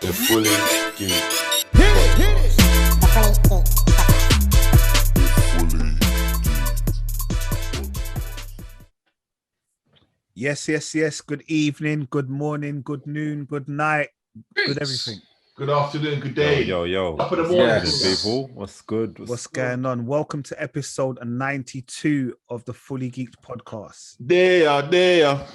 The Fully Geek. Yes. Good evening, good morning, good noon, good night, good everything. Good afternoon, good day. Yo. Up in the morning, people. What's good? What's going on? Welcome to episode 92 of the Fully Geeked podcast. There.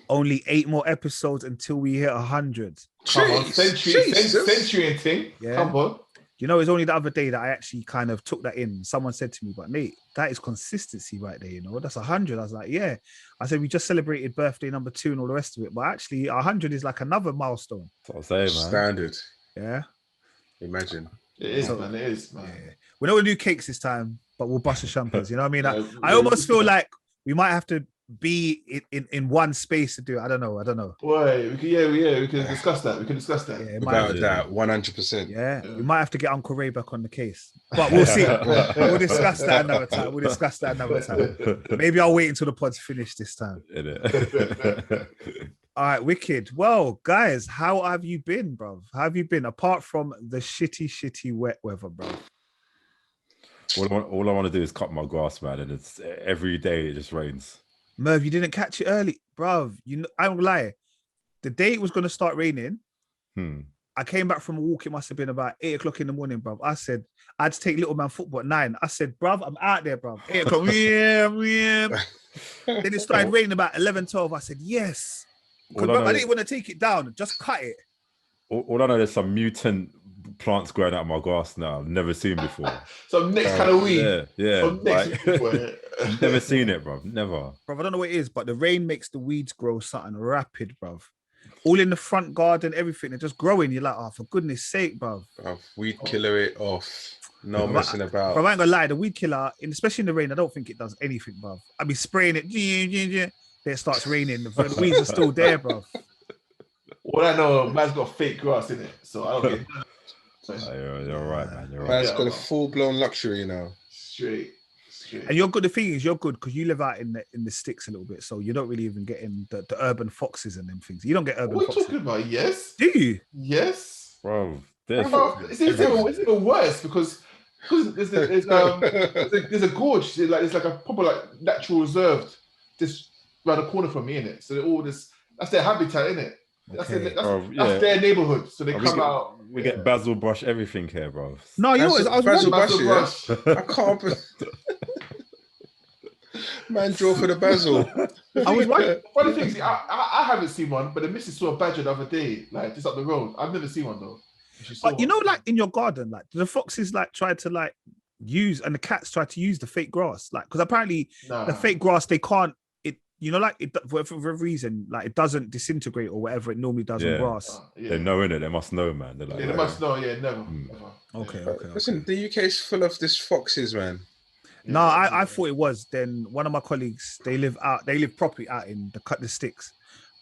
Only 8 more episodes until we hit 100. Come on, century and thing. Yeah. Come on. You know, it was only the other day that I actually kind of took that in. Someone said to me, but Nate, that is consistency right there, you know? That's 100. I was like, yeah. I said, we just celebrated birthday number 2 and all the rest of it. But actually, 100 is like another milestone. That's what I'm saying, man. Standard. Yeah. Imagine. It is, man. It is, man. Yeah. We're not going to do cakes this time, but we'll bust the champers. You know what I mean? I almost feel like we might have to be in one space to do it. I don't know. Boy, we can discuss that. Yeah, Without that, 100%. Yeah, we might have to get Uncle Ray back on the case, but we'll see. We'll discuss that another time. Maybe I'll wait until the pod's finished this time. All right, wicked. Well, guys, how have you been, bro? How have you been apart from the shitty wet weather, bro? All I want to do is cut my grass, man, and it's every day it just rains. Merv, you didn't catch it early, bro. You know, I won't lie. The day it was going to start raining, I came back from a walk. It must have been about 8 o'clock in the morning, bro. I said, I had to take little man football at 9. I said, bro, I'm out there, bro. 8 o'clock. Yeah. Then it started raining about 11, 12. I said, yes. I didn't want to take it down. Just cut it. All I know, there's some mutant plants growing out of my grass now. I've never seen before. Some next kind of weed. Yeah. I've never seen it, bro. Never. Bro, I don't know what it is, but the rain makes the weeds grow something rapid, bro. All in the front garden, everything. They're just growing. You're like, oh, for goodness sake, bro. Weed killer it off. No messing about. Bro, I ain't gonna lie, the weed killer, especially in the rain, I don't think it does anything, bro. I be spraying it. Then it starts raining. The weeds are still there, bro. All I know, man's got fake grass in it, so I don't get. You're right, man. You're right. Man's got a full-blown luxury now. Straight. And you're good. The thing is, you're good because you live out in the sticks a little bit, so you don't really even get in the urban foxes and them things. You don't get urban foxes. What are you talking about? Yes. Do you? Yes. Bro, it's even worse because there's a gorge. It's like a proper like natural reserve just around the corner from me, innit? So all this, that's their habitat, innit? That's their neighborhood. So they come out. We get basil brush everything here, bro. No, you know what? I was basil brush. I can't. Man, draw for the basil. I was right. Funny thing is, I haven't seen one, but the missus saw a badger the other day, like just up the road. I've never seen one though. But you know, like in your garden, like the foxes like try to like use, and the cats try to use the fake grass, like because apparently the fake grass they can't. You know, like it, for a reason, like it doesn't disintegrate or whatever it normally does on grass. They know in it. They must know, man. They're like, they must know. Yeah, never. Okay. Listen, the UK is full of this foxes, man. No, I thought it was. Then one of my colleagues, they live properly out in the sticks,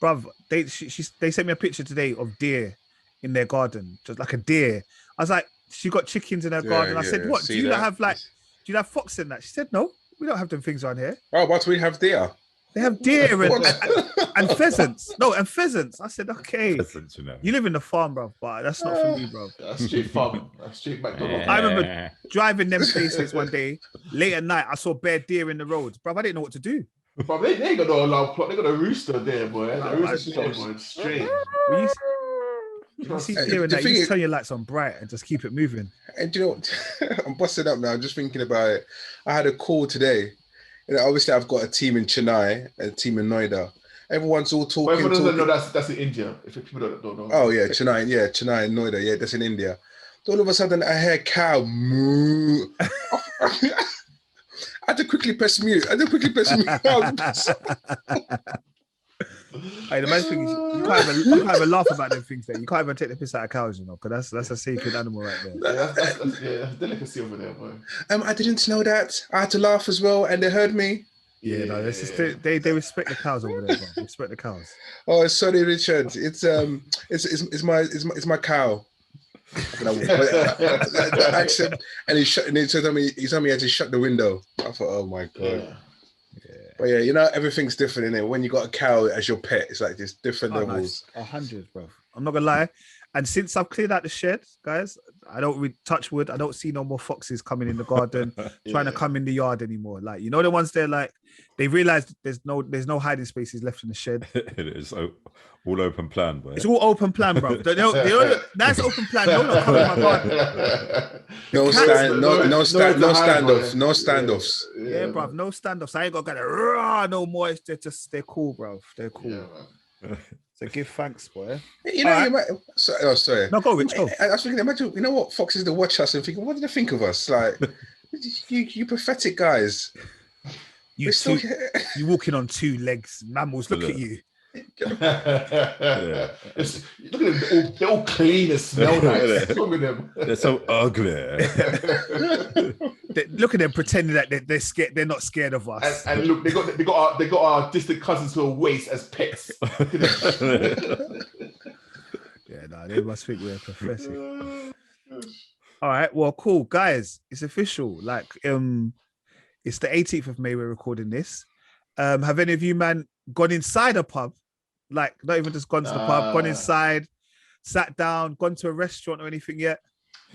bruv. They sent me a picture today of deer in their garden, just like a deer. I was like, she got chickens in her garden. I said, what? Do you have fox in that? She said, no, we don't have them things around here. Oh, but we have deer. They have deer and pheasants. No, and pheasants. I said, okay. Pheasants, you know. You live in the farm, bro, but that's not for me, bro. That's straight farming. That's straight McDonald's. I remember driving them places one day, late at night, I saw bare deer in the roads. Bro, I didn't know what to do. But they ain't got no alarm clock. They got a rooster there, boy. The rooster boy, straight. You see deer in that, you just turn your lights on bright and just keep it moving. And you know what? I'm busting up now. I'm just thinking about it. I had a call today. You know, obviously, I've got a team in Chennai and a team in Noida. Everyone's all talking. Everyone doesn't know that's in India. If people don't know. Oh yeah, Chennai and Noida. Yeah, that's in India. So all of a sudden, I hear cow moo. I had to quickly press mute. Hey, the main thing is you can't even laugh about them things there. You can't even take the piss out of cows, you know, because that's a sacred animal right there. That's delicacy over there, boy. I didn't know that. I had to laugh as well, and they heard me. Yeah, no, this is they respect the cows over there, bro. They respect the cows. Oh, sorry, Richard. It's my cow. That accent, and he told me he had to shut the window. I thought, oh my god. Yeah. But yeah, you know, everything's different in it. When you got a cow as your pet, it's like this different levels. Nice. 100, bro. I'm not gonna lie. And since I've cleared out the shed, guys, I don't really touch wood. I don't see no more foxes coming in the garden, trying to come in the yard anymore. Like, you know, the ones there, like, they realized there's no hiding spaces left in the shed. It's all open plan, boy. It's all open plan, bro. That's open plan. No, not coming in my garden. No standoffs. Yeah, bro. No standoffs. I ain't got to rah no more. They're cool, bro. They're cool. Yeah, so give thanks, boy. You know, sorry. No, go, Rich. Go. I was thinking, imagine, you know what? Foxes to watch us and thinking, what did they think of us? Like, you pathetic guys. You walking on two legs, mammals. Look at you. Look at them, they're all clean and smell nice. What's wrong with them? They're so ugly. Look at them pretending that they're scared. They're not scared of us. And look, they got our distant cousins to a waist as pets. Yeah, no, they must think we're pathetic. All right, well, cool, guys. It's official. Like, it's the 18th of May. We're recording this. Have any of you, man, gone inside a pub? Like, not even just gone to the pub, gone inside, sat down, gone to a restaurant or anything yet?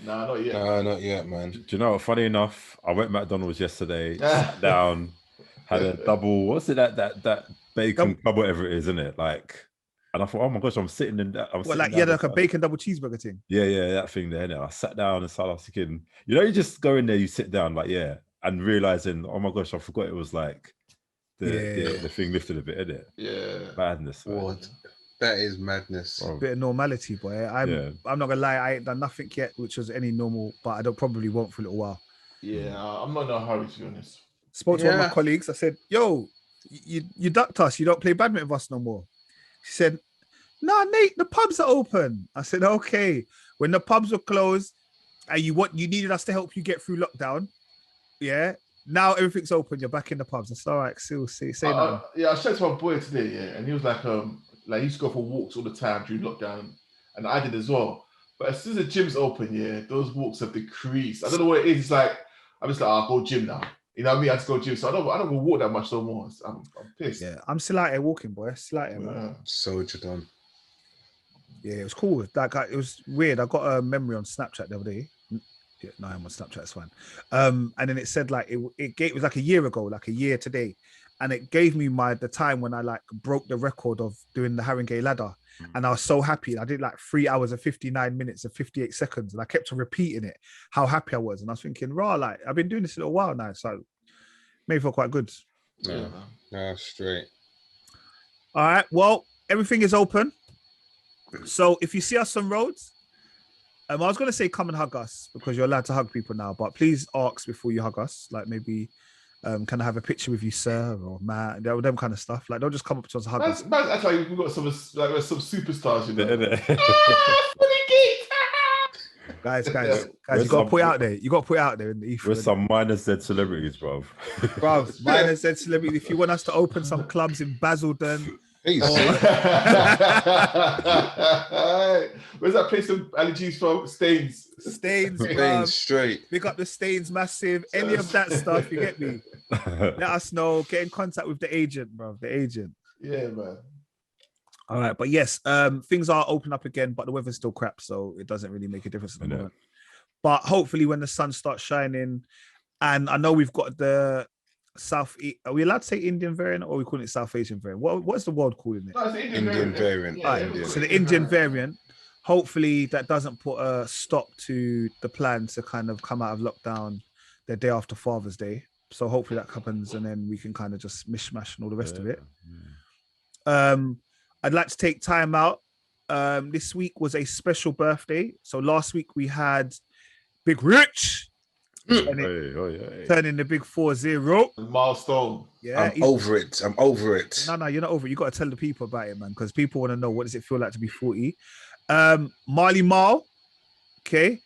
No, not yet. No, not yet, man. Do you know what? Funny enough, I went to McDonald's yesterday, sat down, had a double. What's it that bacon club, whatever it is, isn't it? Like, and I thought, oh my gosh, I'm sitting in that. Like a bacon double cheeseburger thing. Yeah, that thing there. Innit? I sat down and started thinking, you know, you just go in there, you sit down, like, and realizing, oh my gosh, I forgot it was like the thing lifted a bit, innit? Yeah, madness. What? That is madness. A bit of normality, boy. I'm not gonna lie, I ain't done nothing yet, which was any normal, but I probably won't for a little while. Yeah, I'm not in a hurry, to be honest. Spoke to one of my colleagues. I said, "Yo, you ducked us. You don't play badminton with us no more." She said, "Nah, Nate, the pubs are open." I said, "Okay." When the pubs were closed, and you needed us to help you get through lockdown. Yeah. Now everything's open. You're back in the pubs. That's all right. Still, say nothing. I spoke to my boy today, and he was like, he used to go for walks all the time during lockdown, and I did as well. But as soon as the gym's open, those walks have decreased. I don't know what it is. It's like I'm just like, I'll go gym now. You know what I mean? I just go gym, so I don't go walk that much no more. I'm pissed. Yeah, I'm still out here walking, boy. Still out here, man. Soldier done. Yeah, it was cool. It was weird. I got a memory on Snapchat the other day. Yeah, no, I'm on Snapchat. It's fine. And then it said like it was like a year ago, like a year today, and it gave me the time when I like broke the record of doing the Haringey ladder, and I was so happy. I did like 3 hours and 59 minutes and 58 seconds, and I kept on repeating it. How happy I was, and I was thinking, like I've been doing this a little while now, so made me feel quite good. Yeah, straight. All right. Well, everything is open. So if you see us on roads. I was going to say come and hug us because you're allowed to hug people now, but please ask before you hug us. Like maybe, can I have a picture with you, sir, or Matt? Them kind of stuff. Like don't just come up to us and hug us. That's like we've got some superstars, you know. Guys, you got to put it out there. You got to put it out there in the ether. We're some minor Z celebrities, bro. Minor Z celebrities. If you want us to open some clubs in Basildon. Where's that place in Ali G's from? Stains, straight. Pick up the Stains massive. Any of that stuff, you get me? Let us know. Get in contact with the agent, bro. The agent. Yeah, man. All right, but yes, things are open up again, but the weather's still crap, so it doesn't really make a difference at the moment. But hopefully, when the sun starts shining, and I know we've got the are we allowed to say Indian variant or are we calling it South Asian variant? What's the world calling it? No, it's Indian variant. Yeah, so the Indian variant, hopefully that doesn't put a stop to the plan to kind of come out of lockdown the day after Father's Day. So hopefully that happens and then we can kind of just mishmash and all the rest of it. I'd like to take time out. This week was a special birthday. So last week we had Big Rich. Turning the big 4-0 milestone. Yeah, I'm over it. No, you're not over it. You got to tell the people about it, man, because people want to know what does it feel like to be 40. Marly Marl, okay.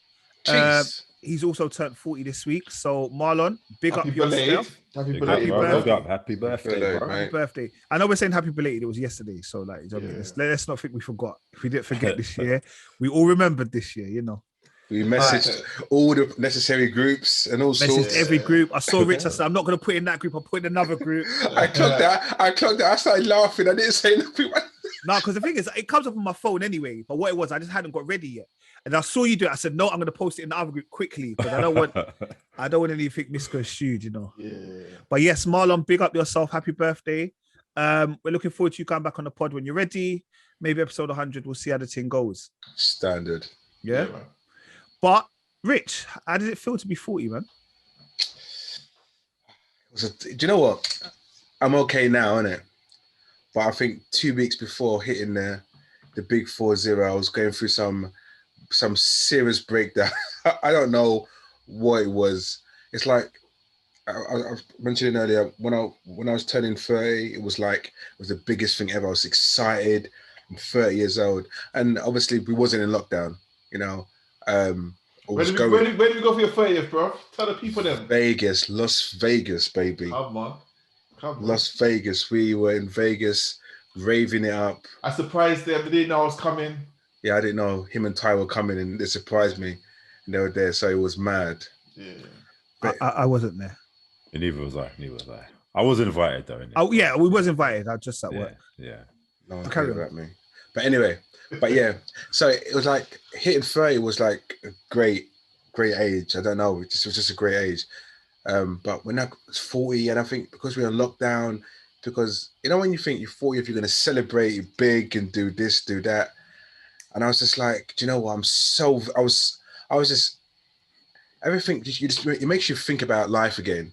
He's also turned 40 this week. So Marlon, big up yourself. Happy birthday. Happy birthday, bro. Happy birthday. I know we're saying happy belated. It was yesterday. So like, let's not think we forgot. If we didn't forget this year, we all remembered this year, you know. We messaged all the necessary groups and all sorts. Every group. I saw Rich. I said, I'm not going to put in that group. I'll put in another group. I clocked that. I started laughing. I didn't say nothing. No, because the thing is, it comes up on my phone anyway. But what it was, I just hadn't got ready yet. And I saw you do it. I said, no, I'm going to post it in the other group quickly because I don't want anything misconstrued, you know. Yeah. But yes, Marlon, big up yourself. Happy birthday. We're looking forward to you coming back on the pod when you're ready. Maybe episode 100. We'll see how the thing goes. Standard. Yeah. Man. But Rich, how did it feel to be 40, man? Do you know what? I'm okay now, innit? But I think 2 weeks before hitting the big 4-0, I was going through some serious breakdown. I don't know what it was. It's like I was mentioning earlier, when I was turning 30, it was the biggest thing ever. I was excited. I'm 30 years old, and obviously we wasn't in lockdown, you know. Where did we go for your 30th, bro? Tell the people then. Vegas, Las Vegas, baby. Come on. Las Vegas. We were in Vegas, raving it up. I surprised them. They didn't know I was coming. Yeah, I didn't know him and Ty were coming, and they surprised me. And they were there, so it was mad. Yeah. But I wasn't there. And neither was I. I was invited though. Oh yeah, we was invited. I just at work. Yeah. No one cared about me. But anyway, yeah. So it was like hitting 30 was like a great age. I don't know. It was just a great age. But when I was 40, and I think because we're on lockdown, because you know when you think you're 40, if you're going to celebrate big and do this, do that, and I was just like, do you know what? I was just everything. It makes you think about life again.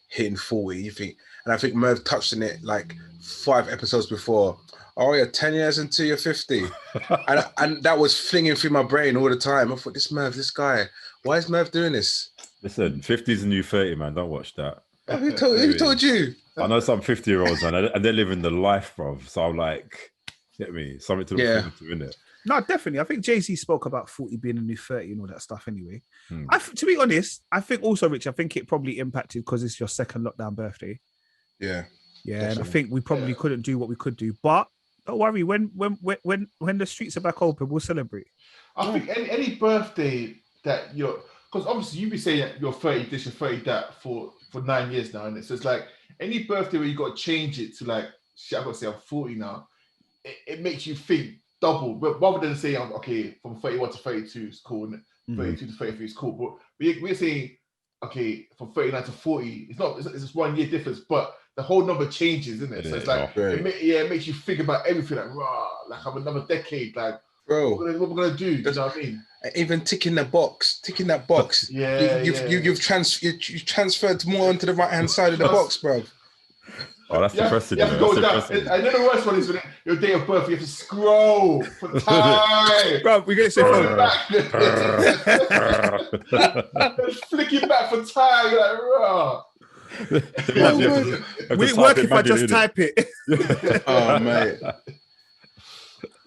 Hitting 40, you think, and I think Merv touched on it like 5 episodes before. Oh, you're 10 years into your 50, and that was flinging through my brain all the time. I thought, this guy, why is Merv doing this? Listen, 50 is a new 30, man. Don't watch that. Who told you? I know some 50-year-olds, man, and they're living the life, bro. So I'm like, get me something to look forward to, innit? No, definitely. I think Jay-Z spoke about 40 being a new 30 and all that stuff anyway. To be honest, I think also, Rich, I think it probably impacted because it's your second lockdown birthday. Yeah. Yeah, definitely. And I think we probably couldn't do what we could do. But don't worry, when the streets are back open, we'll celebrate. I think any birthday that because obviously you be saying that you're 30 this, you're 30 that for 9 years now, and so it's like any birthday where you got to change it to like, shit, I've got to say I'm 40 now, it makes you think double, but rather than saying, okay, from 31 to 32 is cool, and 32 to 33 is cool, but we're saying, okay, from 39 to 40, it's just 1 year difference, but the whole number changes, isn't it? So it's like, it makes you think about everything, like I'm another decade, like, bro, what we're gonna do? You know what I mean? Even ticking that box. You've transferred more onto the right hand side of the box, bro. Oh, that's depressing. You have to go down. I know the worst one is when your date of birth, you have to scroll for time. Bro, we're going to say flicking back for time. You're like, raw. Will it work if I just type it? Oh, mate.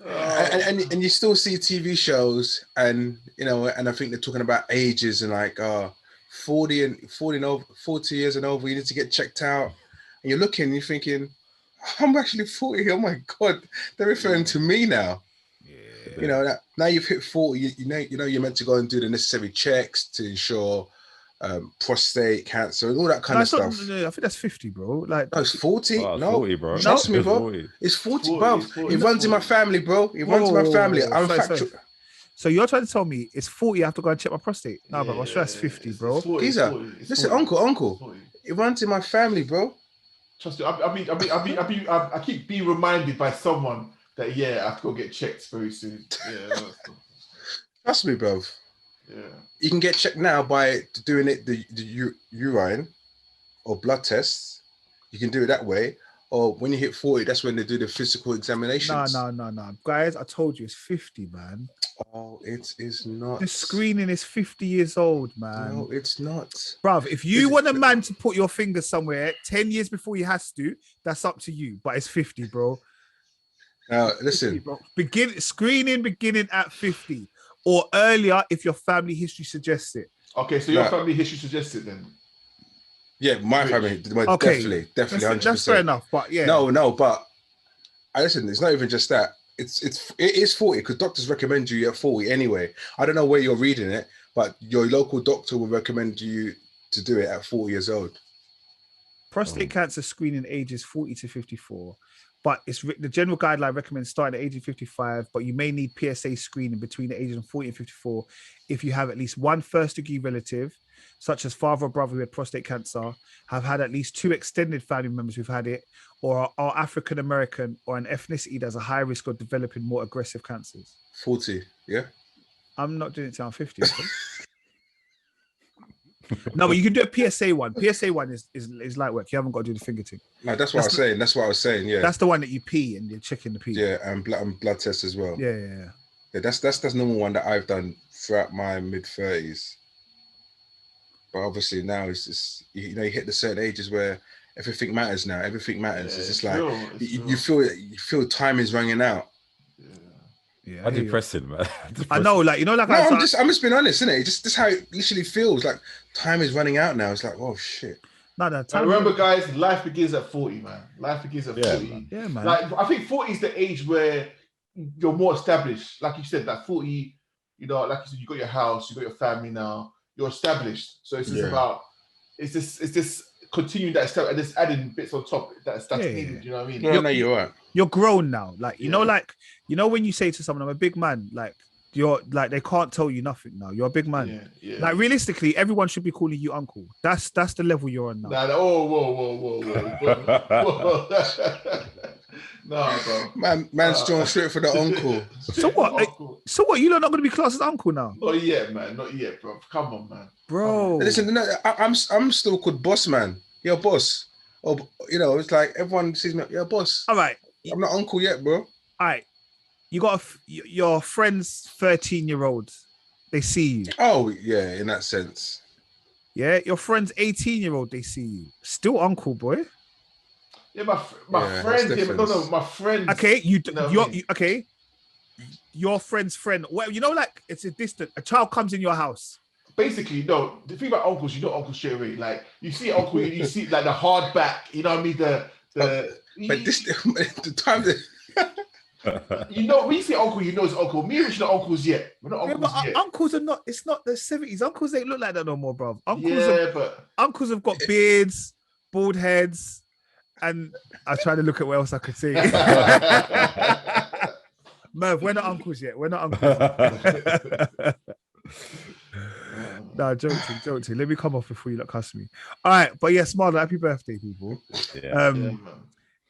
And you still see TV shows, and you know, and I think they're talking about ages and like 40 years and over, you need to get checked out. And you're looking, you're thinking, I'm actually 40. Oh my God, they're referring to me now. Yeah. You know, now you've hit 40. You know you're meant to go and do the necessary checks to ensure prostate cancer and all that kind of stuff. I think that's 50, bro. Like, no, it's 40. Oh, no, 40, bro. Trust me, bro. 40. It's 40, bro. It runs in my family, bro. It runs in my family. I'm factual. So you're trying to tell me it's 40, I have to go and check my prostate? No, but I'm sure that's 50, bro. Listen, uncle. It runs in my family, bro. Trust me. I keep being reminded by someone that I have to go get checked very soon. Yeah. Trust me, bro. Yeah. You can get checked now by doing it the urine or blood tests. You can do it that way. Or when you hit 40, that's when they do the physical examinations. No. Guys, I told you it's 50, man. Oh, it is not. The screening is 50 years old, man. No, it's not. Bruv, if you want a man to put your finger somewhere 10 years before he has to, that's up to you. But it's 50, bro. Now, listen. 50, bro. Screening beginning at 50. Or earlier if your family history suggests it. Okay, so your family history suggests it then? Yeah, my family, okay. definitely, 100%. That's fair enough, but yeah. No, but listen, it's not even just that. It is 40 because doctors recommend you at 40 anyway. I don't know where you're reading it, but your local doctor will recommend you to do it at 40 years old. Prostate cancer screening ages 40 to 54. but the general guideline recommends starting at age of 55, but you may need PSA screening between the ages of 40 and 54 if you have at least one first-degree relative, such as father or brother who had prostate cancer, have had at least 2 extended family members who've had it, or are African-American or an ethnicity that's a high risk of developing more aggressive cancers. 40, yeah? I'm not doing it till I'm 50. No, but you can do a PSA one. PSA one is light work. You haven't got to do the finger thing. No, that's what I was saying. That's what I was saying. Yeah, that's the one that you pee and you're checking the pee. Yeah, and blood tests as well. Yeah. That's the normal one that I've done throughout my mid-30s. But obviously now it's just, you hit the certain ages where everything matters now. Everything matters. It's just like you feel time is running out. Yeah, How depressing, man. I know, like, no, I'm just being honest, isn't it? Just how it literally feels. Like time is running out now. It's like, oh shit. No, time. Remember, guys, life begins at 40, man. Life begins at 40. Yeah, man. Like, I think 40 is the age where you're more established. Like you said, like 40, like you said, you got your house, you got your family now, you're established. So it's just about, it's just continuing that step and just adding bits on top that's needed. You know what I mean? No, you're right. You're grown now. Like, you know, when you say to someone, I'm a big man, like, you're like, they can't tell you nothing now. You're a big man. Yeah. Like, realistically, everyone should be calling you uncle. That's the level you're on now. Whoa. No, bro. Man's drawn straight for the uncle. So what? You're not going to be classed as uncle now? Not yet, man. Not yet, bro. Come on, man. Bro. Listen, no, I'm still called boss, man. You're boss. Or, it's like everyone sees me, you're boss. All right. I'm not uncle yet, bro. All right. You got your friends, 13-year-old. They see you. Oh, yeah, in that sense. Yeah, your friends, 18-year-old, they see you. Still uncle, boy. Yeah, my friends. Yeah, no, my friends. Okay, okay. Your friend's friend. Well, like it's a distant. A child comes in your house. Basically, no. The thing about uncles, you know uncle straight away. Like you see uncle, you see like the hard back. You know what I mean? But the time that. When you say uncle, you know it's uncle. Me and Rich are not uncles yet. We're not uncles yet. Uncles are not. It's not the 70s. Uncles ain't look like that no more, bro. Uncles have got beards, bald heads, and I was trying to look at what else I could see. Merv, we're not uncles yet. We're not uncles. No, joking. Let me come off before you look cuss me. All right, but yes, Marlon, happy birthday, people.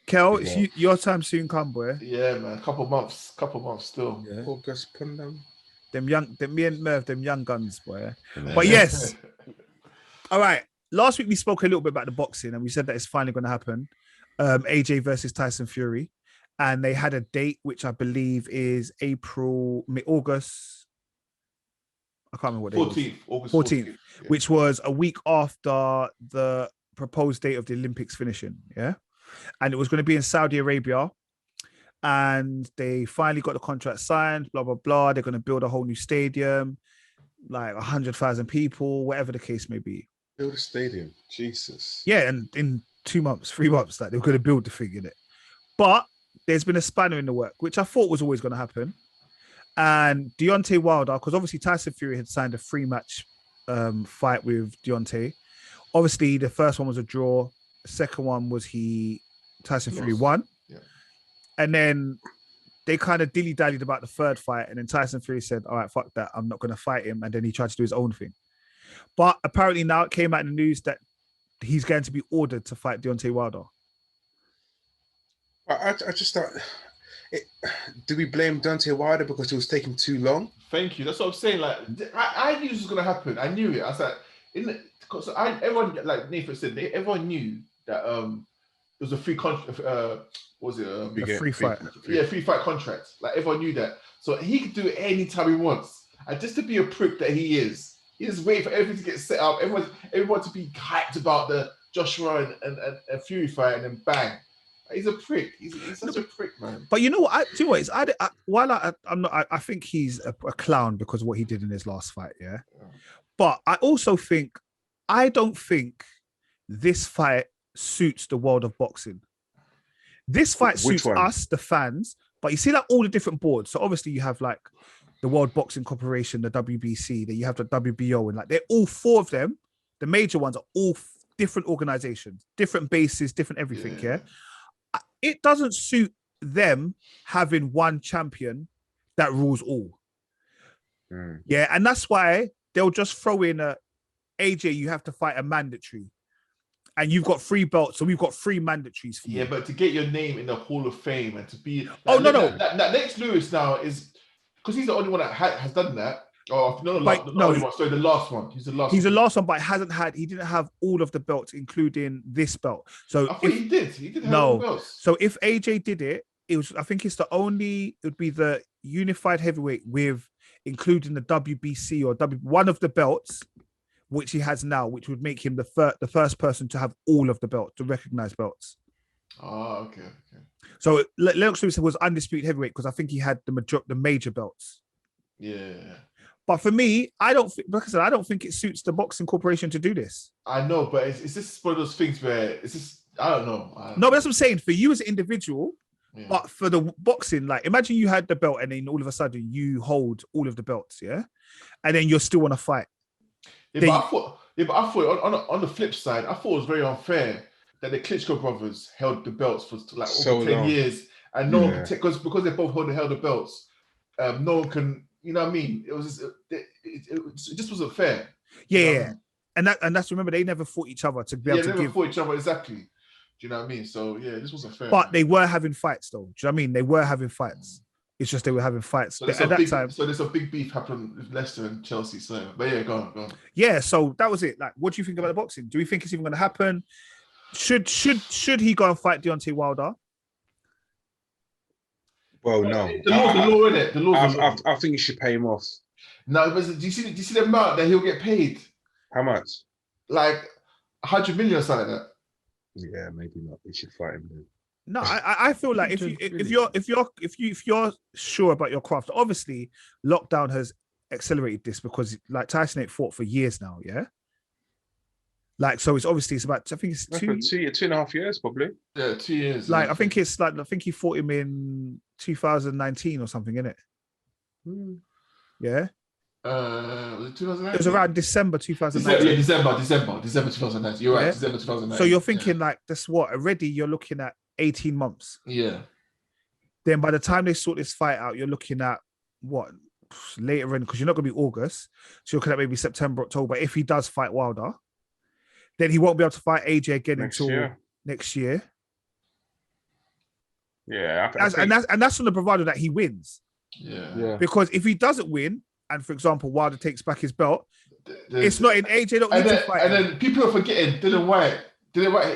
Kel, your time soon come, boy. Yeah, man. Couple months still. Yeah. August, them me and Merv, them young guns, boy. Yeah. But yes. All right. Last week we spoke a little bit about the boxing, and we said that it's finally going to happen. AJ versus Tyson Fury, and they had a date which I believe is August. I can't remember what date. 14th, August 14th, yeah. Which was a week after the proposed date of the Olympics finishing. Yeah. And it was going to be in Saudi Arabia, and they finally got the contract signed, blah, blah, blah. They're going to build a whole new stadium, like 100,000 people, whatever the case may be. Build a stadium, Jesus. Yeah, and in 3 months, like they were going to build the thing in it. But there's been a spanner in the work, which I thought was always going to happen. And Deontay Wilder, because obviously Tyson Fury had signed a 3-match fight with Deontay. Obviously, the first one was a draw. The second one was Tyson Fury won. Yeah. And then they kind of dilly-dallied about the third fight. And then Tyson Fury said, all right, fuck that. I'm not going to fight him. And then he tried to do his own thing. But apparently now it came out in the news that he's going to be ordered to fight Deontay Wilder. I just thought, do we blame Deontay Wilder because it was taking too long? Thank you. That's what I'm saying. Like, I knew this was going to happen. I knew it. I was like, everyone, like Nathan said, everyone knew that it was a free contract. A free fight? Free fight contract. Like everyone knew that, so he could do it anytime he wants. And just to be a prick that he is waiting for everything to get set up. Everyone to be hyped about the Joshua and Fury fight, and then bang, he's a prick. He's such a prick, man. But you know what? I think he's a clown because of what he did in his last fight. Yeah. But I also think. I don't think this fight suits the world of boxing. This fight suits us, the fans, but you see like all the different boards. So obviously you have like the World Boxing Corporation, the WBC, then you have the WBO, and like they're all 4 of them. The major ones are all different organizations, different bases, different everything. Yeah. it doesn't suit them having one champion that rules all. Yeah, and that's why they'll just throw in a AJ, you have to fight a mandatory. And you've got 3 belts, so we've got 3 mandatories for you. Yeah, but to get your name in the Hall of Fame and to be... That Lex Lewis now is... Because he's the only one that has done that. Oh, the last one. He's the last one, but he didn't have all of the belts, including this belt. So I thought he did. He didn't have all the belts. So if AJ did it, I think it would be the unified heavyweight with including the WBC or one of the belts, which he has now, which would make him the first person to have all of the belts, the recognized belts. Oh, okay. So Lennox Lewis was undisputed heavyweight because I think he had the major belts. Yeah. But for me, I don't think it suits the Boxing Corporation to do this. I know, but it's just one of those things where it's just, I don't know. No, but that's what I'm saying. For you as an individual, but for the boxing, like imagine you had the belt and then all of a sudden you hold all of the belts, yeah? And then you're still on a fight. But I thought on the flip side, I thought it was very unfair that the Klitschko brothers held the belts for like over 10 years, and no one could take, because they both held the belts. No one can, you know what I mean? It was it just wasn't fair. Yeah, and that's remember they never fought each other to be able to give. Fought each other exactly. Do you know what I mean? So yeah, this wasn't fair. But they were having fights though. Do you know what I mean? They were having fights. It's just they were having fights so at that time. So there's a big beef happening with Leicester and Chelsea. So, but yeah, go on. Yeah, so that was it. Like, what do you think about the boxing? Do we think it's even going to happen? Should he go and fight Deontay Wilder? Well, no. The law in it. I think you should pay him off. No, but do you see the amount that he'll get paid? How much? Like 100 million or something like that. Yeah, maybe not. You should fight him then. No, I feel like if you're sure about your craft, obviously lockdown has accelerated this because like Tyson ain't fought for years now, yeah. Like so, it's about I think it's 2.5 years probably. Yeah, 2 years. Like I think he fought him in 2019 or something, innit? Yeah. Was it 2019? It was around December 2019. December 2019. You're right, yeah? December 2019. So you're thinking like that's what already you're looking at 18 months. Yeah. Then by the time they sort this fight out, you're looking at what later in, because you're not going to be August. So you're looking at maybe September, October. If he does fight Wilder, then he won't be able to fight AJ again until next year. Yeah. And that's on the bravado that he wins. Yeah. Because if he doesn't win, and for example, Wilder takes back his belt, it's not in AJ. And then people are forgetting Dylan White,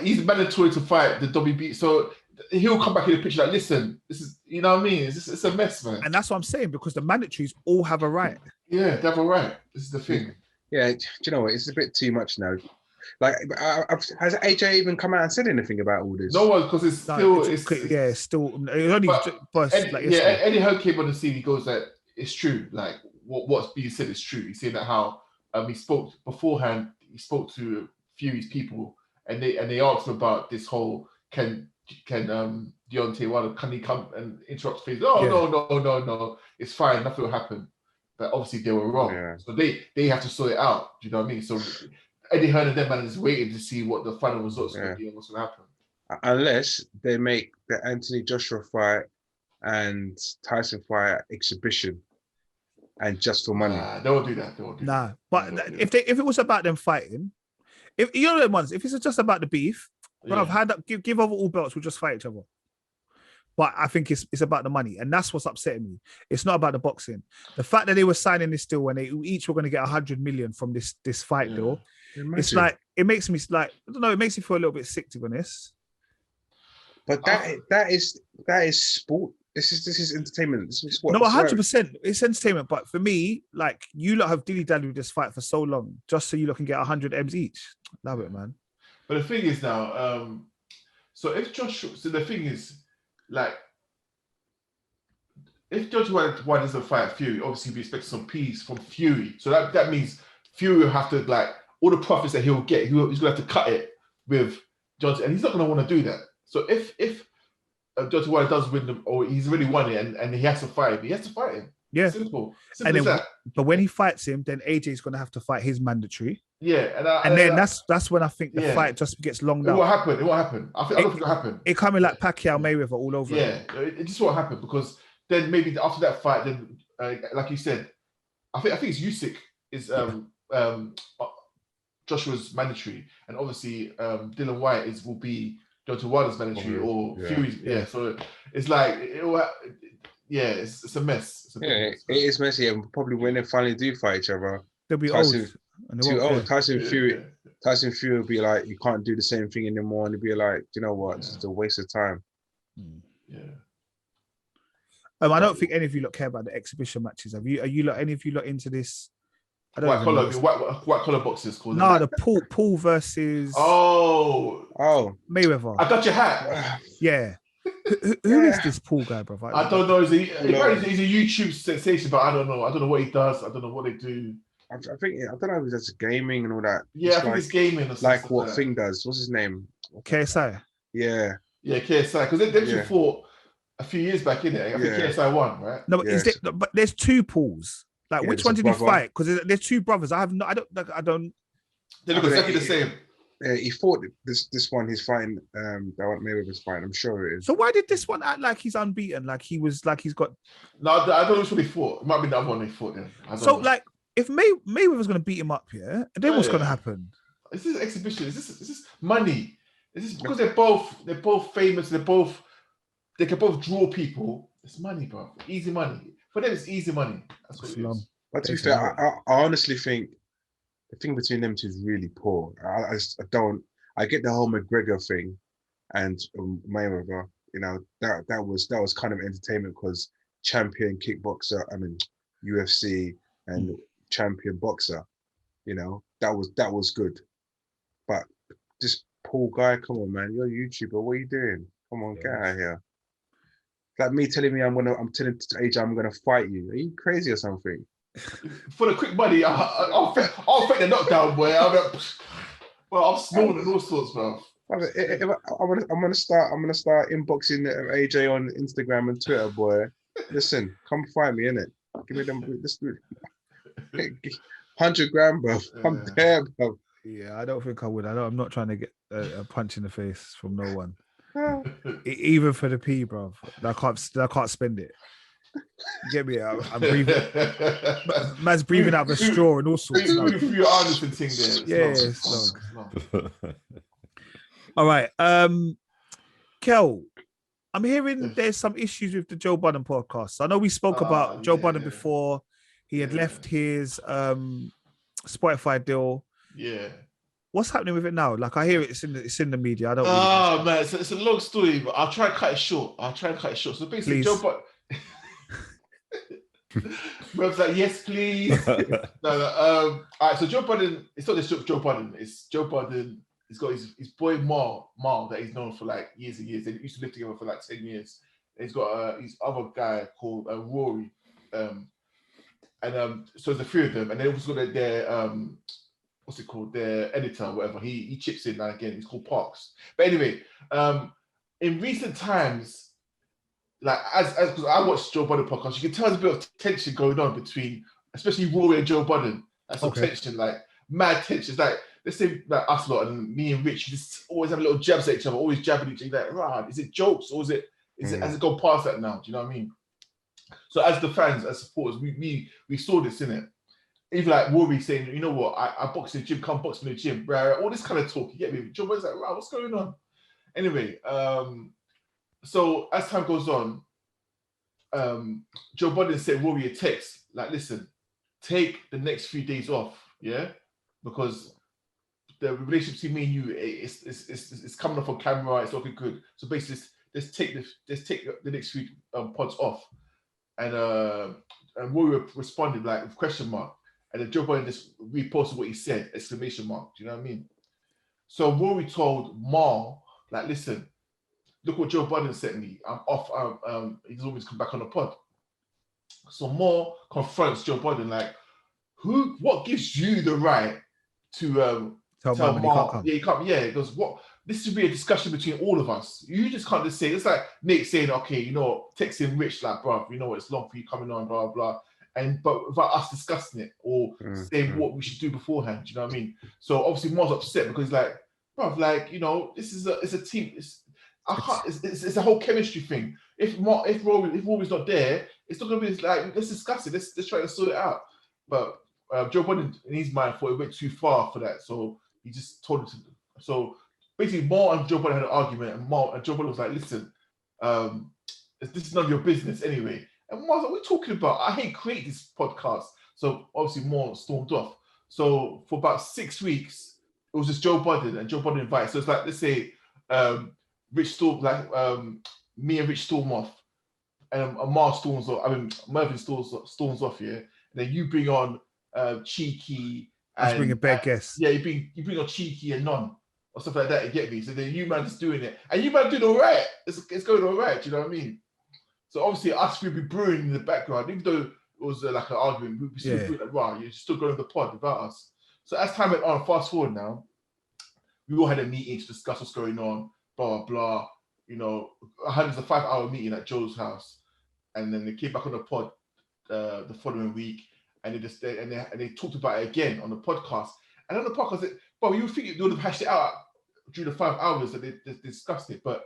he's mandatory to fight the WB. So he'll come back in the picture like, listen, this is, you know what I mean? It's a mess, man. And that's what I'm saying, because the mandatories all have a right. Yeah, they have a right. This is the thing. Yeah, do you know what? It's a bit too much now. Like, has AJ even come out and said anything about all this? No one, because it's still... Eddie Hearn came on the scene, he goes that it's true. Like, what's being said is true. He's saying that how he spoke beforehand, he spoke to Fury's people, and they asked him about this whole can Deontay Wilder, can he come and interrupt things? No, it's fine, nothing will happen. But obviously they were wrong. Yeah. So they have to sort it out. Do you know what I mean? So Eddie Hearn and them man is waiting to see what the final results are going to be and what's going to happen. Unless they make the Anthony Joshua fight and Tyson fight exhibition and just for money. They won't do that. But if it was about them fighting, if you know them ones, if it's just about the beef, I've had that, give over all belts, we'll just fight each other. But I think it's about the money, and that's what's upsetting me. It's not about the boxing. The fact that they were signing this deal when they each were going to get 100 million from this fight deal, it's like it makes me like, I don't know, it makes me feel a little bit sick, to be honest. But that is sport. This is entertainment. This is what. No, 100%. It's entertainment. But for me, like, you lot have dilly-dallied with this fight for so long, just so you lot can get 100 M's each. Love it, man. But the thing is now, so the thing is, like, if Joshua doesn't fight Fury, obviously we expect some peace from Fury. So that means Fury will have to, like, all the profits that he'll get, he's going to have to cut it with Johnson, and he's not going to want to do that. So if Joshua does win them, or he's already won it, and he has to fight him, he has to fight him. Yeah. Simple and as then, that. But when he fights him, then AJ's going to have to fight his mandatory. And then that's when I think the fight just gets longed out. It won't happen. I don't think it'll happen. It coming like Pacquiao Mayweather all over. It just won't happen because then maybe after that fight, then like you said, I think it's Usyk is Joshua's mandatory, and obviously Dylan White will be Deontay Wilder's mandatory or Fury's. Yeah, so it's like it's a mess. It is messy, and probably when they finally do fight each other, they'll be Tyson, old. Tyson Fury will be like, you can't do the same thing anymore, and he'll be like, you know what, it's a waste of time. Yeah. I don't think any of you lot care about the exhibition matches. Are you lot, any of you lot into this? I don't white collar boxes called. No, the Paul versus Mayweather. I got your hat. Yeah. Who is this Paul guy, bro? I don't know. He's a YouTube sensation, but I don't know. I don't know what he does. I don't know what they do. I don't know if it's gaming and all that. Yeah, I think it's gaming. Or like what Thing does. What's his name? KSI. Yeah. Yeah, KSI. Because they two fought a few years back, innit? I think KSI won, right? No, but but there's two Pauls. Like, which one did he fight? Because there's two brothers. I don't. They look exactly the same. Yeah, he fought this one. He's fighting that one Mayweather's fighting. I'm sure it is. So why did this one act like he's unbeaten? Like he's got. No, I don't know which one they fought. It might be the other one they fought. Then. So like, if Mayweather's going to beat him up, then what's going to happen? Is this exhibition? Is this money? Is this because they're both famous? They can both draw people. It's money, bro. Easy money. For them, it's easy money. That's what it is. But to be fair, I honestly think the thing between them two is really poor. I get the whole McGregor thing and Mayweather. You know, that was kind of entertainment because champion kickboxer, UFC and champion boxer. You know, that was good. But this poor guy, come on, man, you're a YouTuber. What are you doing? Come on, get out of here. Like me telling me I'm telling AJ I'm gonna fight you. Are you crazy or something? For the quick money, I'll fake the knockdown, boy. I'm snoring and all sorts, bro. I'm gonna start inboxing AJ on Instagram and Twitter, boy. Listen, come fight me, innit? Give me them. This 100 grand, bro. I'm there, bro. Yeah, I don't think I would. I'm not trying to get a punch in the face from no one. Even for the P, bro. I can't spend it. You get me? I'm breathing. Man's breathing out the straw and all sorts. Your Anderson thing there. It's long. All right. Kel, I'm hearing there's some issues with the Joe Budden podcast. I know we spoke about Joe Budden before. He had left his Spotify deal. Yeah. What's happening with it now? Like I hear it's in the media. I don't. Man, it's a long story, but I'll try and cut it short. So basically, Joe Budden. Rob's like, yes, please. No. All right. So Joe Budden. It's not just Joe Budden. It's Joe Budden. He's got his boy Marl that he's known for like years and years. They used to live together for like 10 years. And he's got his other guy called Rory. So the three of them, and they also got their what's it called? Their editor, or whatever. He chips in now and again. He's called Parks. But anyway, in recent times, like as because I watched Joe Budden podcast, you can tell there's a bit of tension going on between, especially Rory and Joe Budden. That's some tension, like mad tension. It's like let's say like us lot and me and Rich just always have little jabs at each other, always jabbing each other. Like, right, is it jokes or is it has it gone past that now? Do you know what I mean? So as the fans, as supporters, we saw this in it. Even like Rory saying, you know what, I box in the gym, come box in the gym, bro. All this kind of talk, you get me? Joe Budden's like, right, what's going on? Anyway, so as time goes on, Joe Budden sent Rory a text, like, listen, take the next few days off, yeah? Because the relationship between me and you, it's coming off on camera, it's looking good. So basically, let's take the next few pods off. And Rory responded like with question mark. And then Joe Budden just reposted what he said, exclamation mark. Do you know what I mean? So Rory told Marl, like, listen, look what Joe Budden sent me. I'm off. He doesn't always come back on the pod. So Marl confronts Joe Budden, like, what gives you the right to tell Marl? Yeah, you can't. Yeah, he goes, what? This should be a discussion between all of us. You just can't just say, it's like Nick saying, okay, you know, texting Rich, like, bro, you know, it's long for you coming on, blah, blah. but without us discussing it or saying what we should do beforehand. Do you know what I mean? So obviously Marl's upset because he's like, bruv, like, you know, it's a team. It's a whole chemistry thing. If Rory's not there, it's not gonna be like, let's discuss it. Let's try to sort it out. But Joe Budden, in his mind, thought it went too far for that, so he just told him to. So basically, Marl and Joe Budden had an argument, and Joe Budden was like, "Listen, this is none of your business anyway." And Marl's like, "What are we talking about? I ain't create this podcast." So obviously, Marl stormed off. So for about 6 weeks, it was just Joe Budden and Joe Budden invited. So it's like, let's say, Rich Storm, like me and Rich storm off, and Marl storms off. I mean, Mervyn storms off, yeah. And then you bring on Cheeky. Let's bring a bad guest. Yeah, you bring on Cheeky and Non or stuff like that. You get me? So then you man just doing it, and you man doing all right. It's going all right. Do you know what I mean? So obviously us will be brewing in the background, even though it was like an argument. We'd be still brewing like, wow, you're still going to the pod without us. So as time went on, fast forward now, we all had a meeting to discuss what's going on, blah blah blah. You know, I had a 5-hour meeting at Joe's house, and then they came back on the pod the following week. And they talked about it again on the podcast. And on the podcast, you would think they would have hashed it out during the 5 hours that they discussed it, but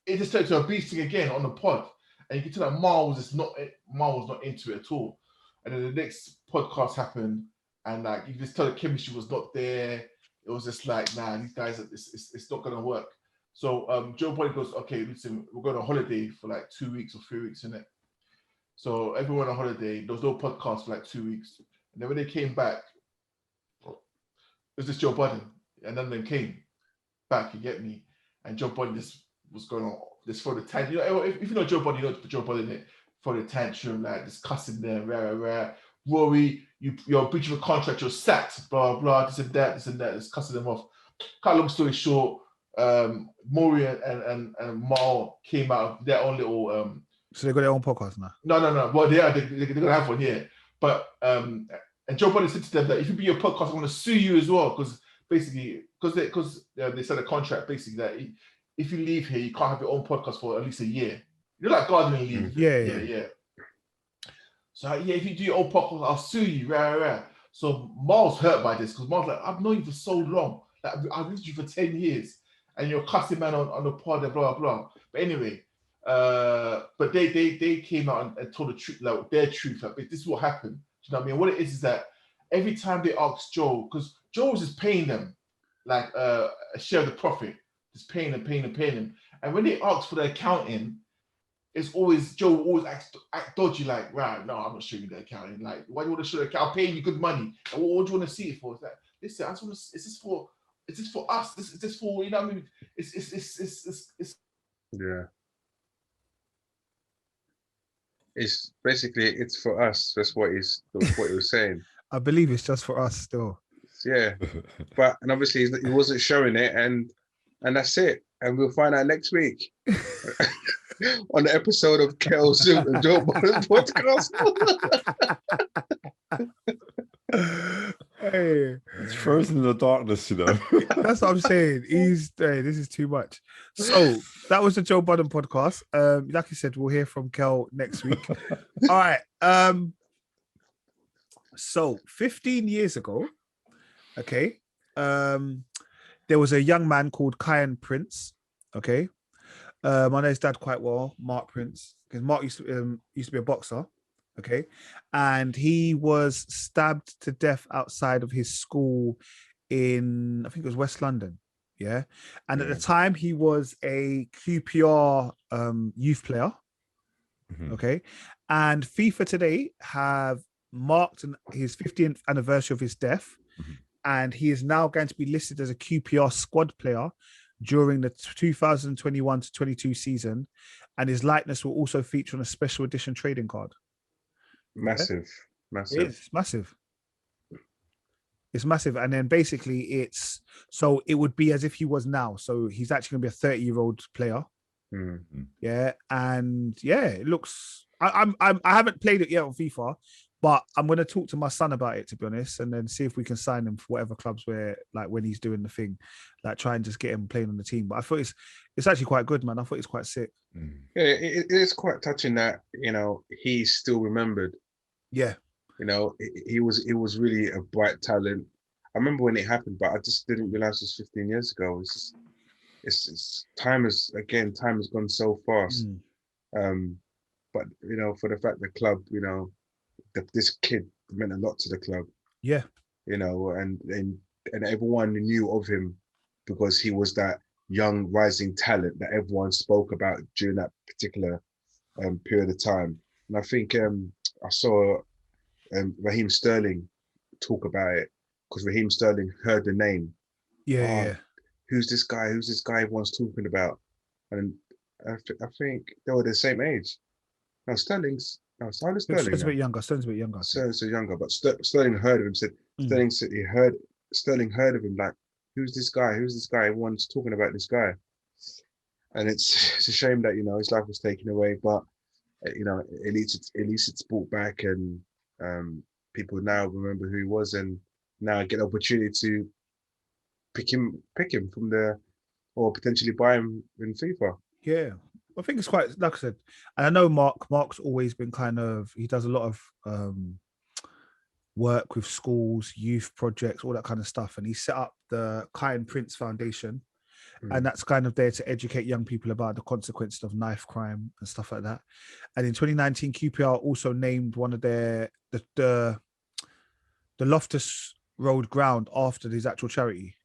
it just turned to a beasting again on the pod. And you can tell that Marl was not into it at all. And then the next podcast happened, and like you just tell the chemistry was not there. It was just like, nah, these guys, it's not gonna work. So Joe Budden goes, okay, listen, we're going on holiday for like 2 weeks or 3 weeks, innit? So everyone on holiday, there was no podcast for like 2 weeks. And then when they came back, it was just Joe Budden. And none of them came back, you get me? And Joe Budden just was going on, just for the tantrum. You know, if you know Joe Budden, you know Joe Budden, it for the tantrum, like just cussing them, rah. Rory, you're breaching a contract, you're sacked, blah, blah, this and that, just cussing them off. Cut long story short, Maury and Marl came out of their own little... So they got their own podcast now? No. Well, they're going to have one, yeah. But, and Joe Budden said to them that if you be your podcast, I'm going to sue you as well, because basically, because they said a contract, basically, that if you leave here, you can't have your own podcast for at least a year. You're like gardening leave. Yeah. So, yeah, if you do your own podcast, I'll sue you, rah. So Marl's hurt by this, because Marl's like, I've known you for so long. Like, I've known you for 10 years, and you're cussing man on the pod and blah, blah. But anyway, but they came out and told the truth, like their truth. Like, this is what happened. Do you know what I mean? What it is that every time they asked Joe, because Joe was just paying them like a share of the profit, just paying them. And when they asked for the accounting, it's always Joe always act dodgy, like, right, no, I'm not showing you the accounting. Like, why do you want to show the account? I'm paying you good money. And what do you want to see it for? It's like, listen, I just want to. Is this for us? Is this for, you know what I mean? It's yeah. It's basically, it's for us. That's what he was saying. I believe it's just for us still. Yeah, and obviously he wasn't showing it, and that's it. And we'll find out next week on the episode of Kel's and Joe Budden podcast. Hey, it's frozen in the darkness, you know. That's what I'm saying. This is too much. So that was the Joe Budden podcast. Like I said, we'll hear from Kel next week. All right. So 15 years ago, okay, there was a young man called Kiyan Prince. Okay, I know his dad quite well, Mark Prince, because Mark used to be a boxer. Okay, and he was stabbed to death outside of his school in, I think it was West London. Yeah, and at the time he was a QPR youth player. Mm-hmm. Okay, and FIFA today have marked his 50th anniversary of his death, and he is now going to be listed as a QPR squad player during the 2021 to 22 season, and his likeness will also feature on a special edition trading card. Massive. It's massive. It's massive. And then basically it would be as if he was now. So he's actually gonna be a 30-year-old player. Mm-hmm. Yeah. And yeah, it looks, I haven't played it yet on FIFA, but I'm gonna talk to my son about it, to be honest, and then see if we can sign him for whatever clubs where, like, when he's doing the thing, like try and just get him playing on the team. But I thought it's actually quite good, man. I thought it's quite sick. Yeah, it is quite touching that, you know, he's still remembered. Yeah. You know, he was really a bright talent. I remember when it happened, but I just didn't realize it was 15 years ago. It's time has gone so fast. But you know, for the fact the club, you know, this kid meant a lot to the club. Yeah. You know, and everyone knew of him because he was that young rising talent that everyone spoke about during that particular period of time. And I think I saw Raheem Sterling talk about it because Raheem Sterling heard the name. Yeah. Who's this guy? Who's this guy everyone's talking about? And I think they were the same age. No, Sterling's Sterling's a bit younger. So younger, but Sterling heard of him. Sterling said Sterling heard of him. Like, who's this guy? Who's this guy? Everyone's talking about this guy. And it's a shame that, you know, his life was taken away, but you know, at least it's brought back, and people now remember who he was, and now get the opportunity to pick him from or potentially buy him in FIFA. Yeah, I think it's quite, like I said, and I know Mark's always been he does a lot of work with schools, youth projects, all that kind of stuff, and he set up the Kiyan Prince Foundation. And that's kind of there to educate young people about the consequences of knife crime and stuff like that. And in 2019, QPR also named one of the Loftus Road ground after his actual charity.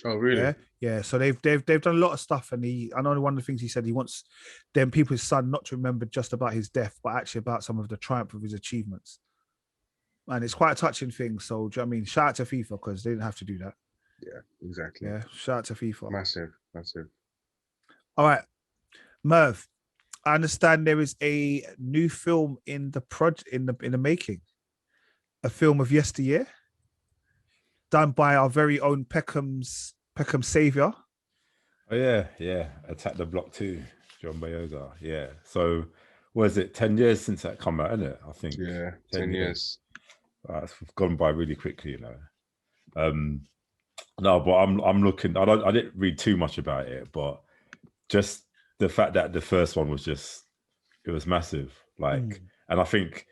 Oh, really? Yeah. So they've done a lot of stuff, and I know one of the things he said, he wants them people, his son, not to remember just about his death, but actually about some of the triumph of his achievements. And it's quite a touching thing. So, do you know what I mean? Shout out to FIFA because they didn't have to do that. Yeah, exactly. Yeah, shout out to FIFA. Massive. All right, Merv, I understand there is a new film in the making, a film of yesteryear, done by our very own Peckham savior. Oh yeah, Attack the Block 2, John Boyega. Yeah. So, what is it? 10 years since that come out, isn't it? I think. Yeah, 10 years. It's gone by really quickly, you know. No, but I'm looking. I didn't read too much about it, but just the fact that the first one was it was massive. Like, and I think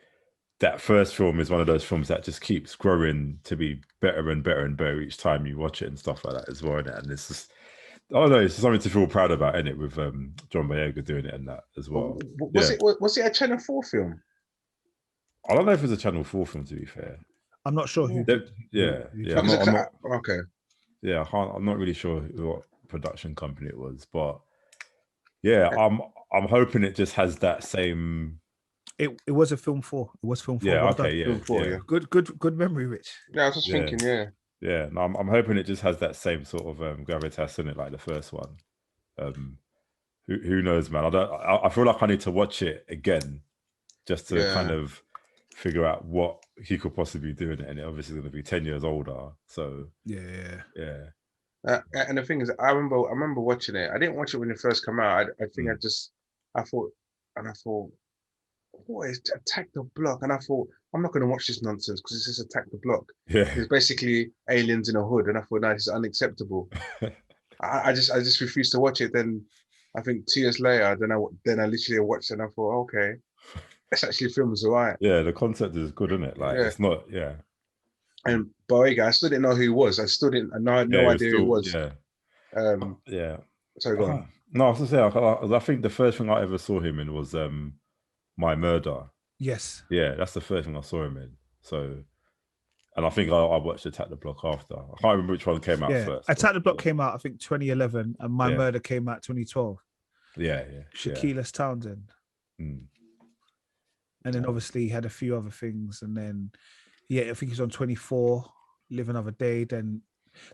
that first film is one of those films that just keeps growing to be better and better and better each time you watch it and stuff like that as well. And it's just, I don't know, it's something to feel proud about, isn't it? With John Boyega doing it and that as well. Was it a Channel 4 film? I don't know if it's a Channel 4 film, to be fair. I'm not sure who. I'm not, okay. Yeah, I'm not really sure what production company it was, but yeah, I'm hoping it just has that same. It was a film 4. It was film 4. Yeah, well okay, done. yeah, Film 4, yeah. Good memory, Rich. Yeah, I was just thinking, yeah. Yeah, no, I'm hoping it just has that same sort of gravitas in it, like the first one. Who knows, man? I feel like I need to watch it again just to kind of figure out what he could possibly do in it, and it obviously going to be 10 years older. So yeah. And the thing is, I remember watching it. I didn't watch it when it first came out. I think I thought, what is Attack the Block? And I thought, I'm not going to watch this nonsense because it's just Attack the Block. Yeah, it's basically aliens in a hood, and I thought, no, this is unacceptable. I just refused to watch it. Then I think 2 years later, then I literally watched it and I thought, okay, it's actually film's alright. Yeah, the concept is good, isn't it? Like it's not, And Boyega, I still didn't know who he was. I still didn't. I had no idea who he was. Yeah. So go on. No, I was gonna say, I think the first thing I ever saw him in was My Murder. Yes. Yeah, that's the first thing I saw him in. So, and I think I watched Attack the Block after. I can't remember which one came out first. Attack the Block came out, I think, 2011, and My Murder came out 2012. Yeah. Shaquille Townsend. And then obviously he had a few other things, and then I think he's on 24, Live Another Day. Then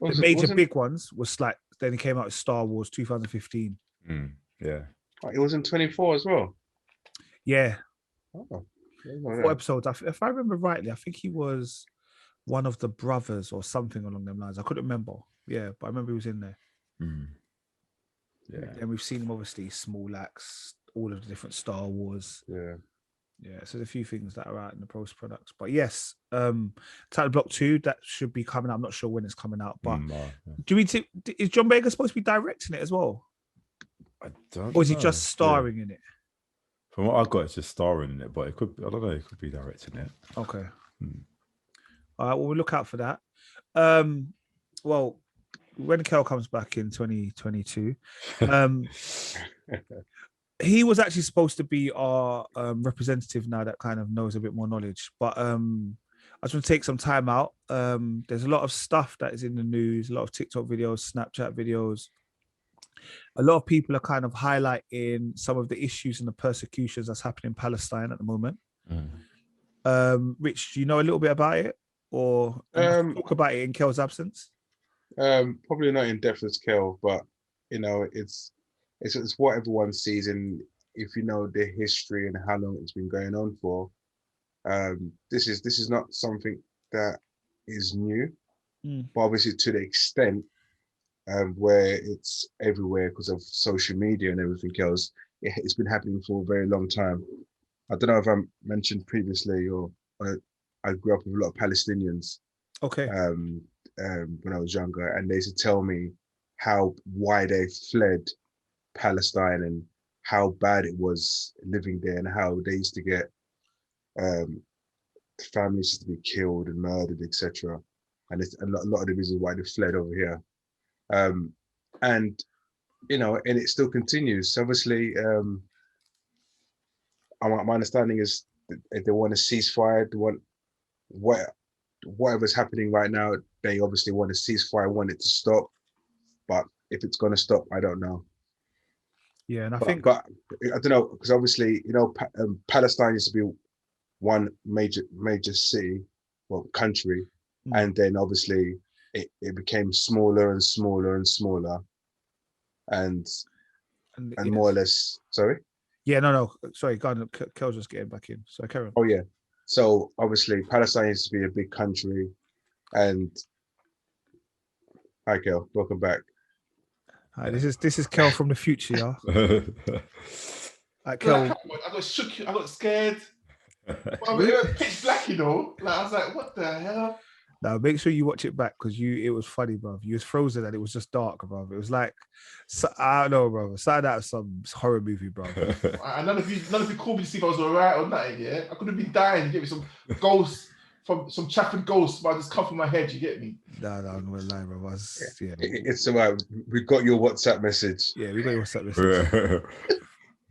the major big ones was like, then he came out with Star Wars 2015. Yeah. It was in 24 as well. Yeah. Oh, 4 episodes. If I remember rightly, I think he was one of the brothers or something along them lines. I couldn't remember. Yeah, but I remember he was in there. Yeah. And we've seen him obviously Small Axe, all of the different Star Wars. Yeah, so there's a few things that are out in the post products. But yes, Attack Block 2, that should be coming out. I'm not sure when it's coming out, but do we think, is John Boyega supposed to be directing it as well? I don't Or is he just starring in it? From what I got, it's just starring in it, but it could, I don't know, it could be directing it. Okay. All right, well, we'll look out for that. Well, when Kel comes back in 2022, he was actually supposed to be our representative now that kind of knows a bit more knowledge. But I just want to take some time out. There's a lot of stuff that is in the news, a lot of TikTok videos, Snapchat videos. A lot of people are kind of highlighting some of the issues and the persecutions that's happening in Palestine at the moment. Rich, do you know a little bit about it, or talk about it in Kel's absence? Probably not in depth as Kel, but you know, it's what everyone sees, and if you know the history and how long it's been going on for, this is not something that is new, but obviously to the extent where it's everywhere because of social media and everything else, it's been happening for a very long time. I don't know if I mentioned previously, or I grew up with a lot of Palestinians. Okay. When I was younger, and they used to tell me why they fled Palestine and how bad it was living there, and how they used to get families used to be killed and murdered, etc. And it's a lot of the reasons why they fled over here. And you know, and it still continues. Obviously, my understanding is that they want a ceasefire. They want whatever's happening right now. They obviously want a ceasefire, want it to stop. But if it's going to stop, I don't know. Yeah, and I don't know, because obviously, you know, Palestine used to be one major city, well, country, and then obviously it became smaller and smaller and smaller, and more or less. Sorry. Yeah, no. Sorry, go on. Kel's just getting back in. So carry on. Oh yeah. So obviously, Palestine used to be a big country, and hi, Kel. Welcome back. Hi, this is Kel from the future, y'all. Kel. I got shook. I got scared. It was pitch black, you know. Like I was like, "What the hell?" Now make sure you watch it back, because it was funny, bro. You was frozen and it was just dark, bro. It was like, I don't know, bro. Side out of some horror movie, bro. And none of you called me to see if I was alright or not. Yeah, I could have been dying. You get me some ghosts from some Chafford ghosts, but I just come from my head. You get me? No, I'm gonna lie, bro. It's alright. We got your WhatsApp message. Yeah, we got your WhatsApp message.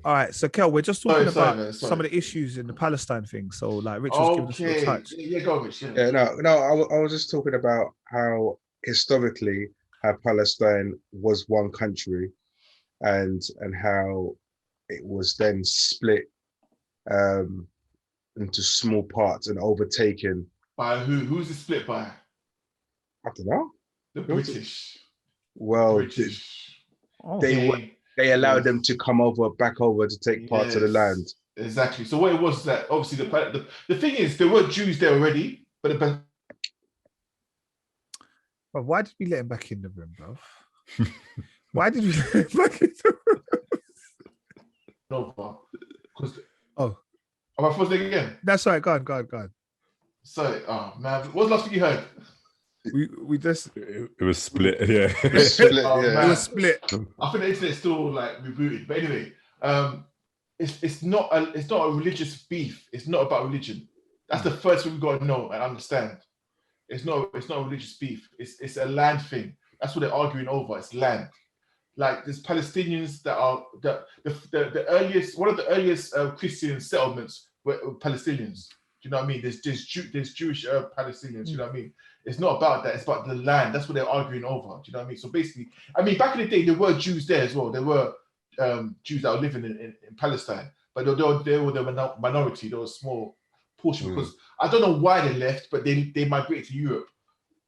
All right, so Kel, we're just talking about some of the issues in the Palestine thing. So, like, Rich was giving us a little touch. Yeah, go, Rich. Yeah, no. I was just talking about how historically how Palestine was one country, and how it was then split into small parts and overtaken. By who? Who's it split by? I don't know. The British. Well, British. They allowed them to come back over to take parts of the land. Exactly. So what it was that obviously the thing is there were Jews there already, but Bro, why did we let him back in the room, bro? Why did we let him back in the room? No, bro. Am I supposed to again? That's right. Go on. Sorry. Oh man, what was the last thing you heard? We just it was split. Yeah, it was split. It was split. I think the internet's still like rebooted, but anyway, it's not a religious beef. It's not about religion. That's the first thing we've got to know and understand. It's not a religious beef. It's a land thing. That's what they're arguing over. It's land. Like there's Palestinians that are the earliest, one of the earliest Christian settlements were Palestinians. Do you know what I mean? There's Jewish Palestinians. Do you know what I mean? It's not about that. It's about the land. That's what they're arguing over. Do you know what I mean? So basically, I mean, back in the day, there were Jews there as well. There were Jews that were living in Palestine, but they were the minority. They were a small portion because I don't know why they left, but they migrated to Europe.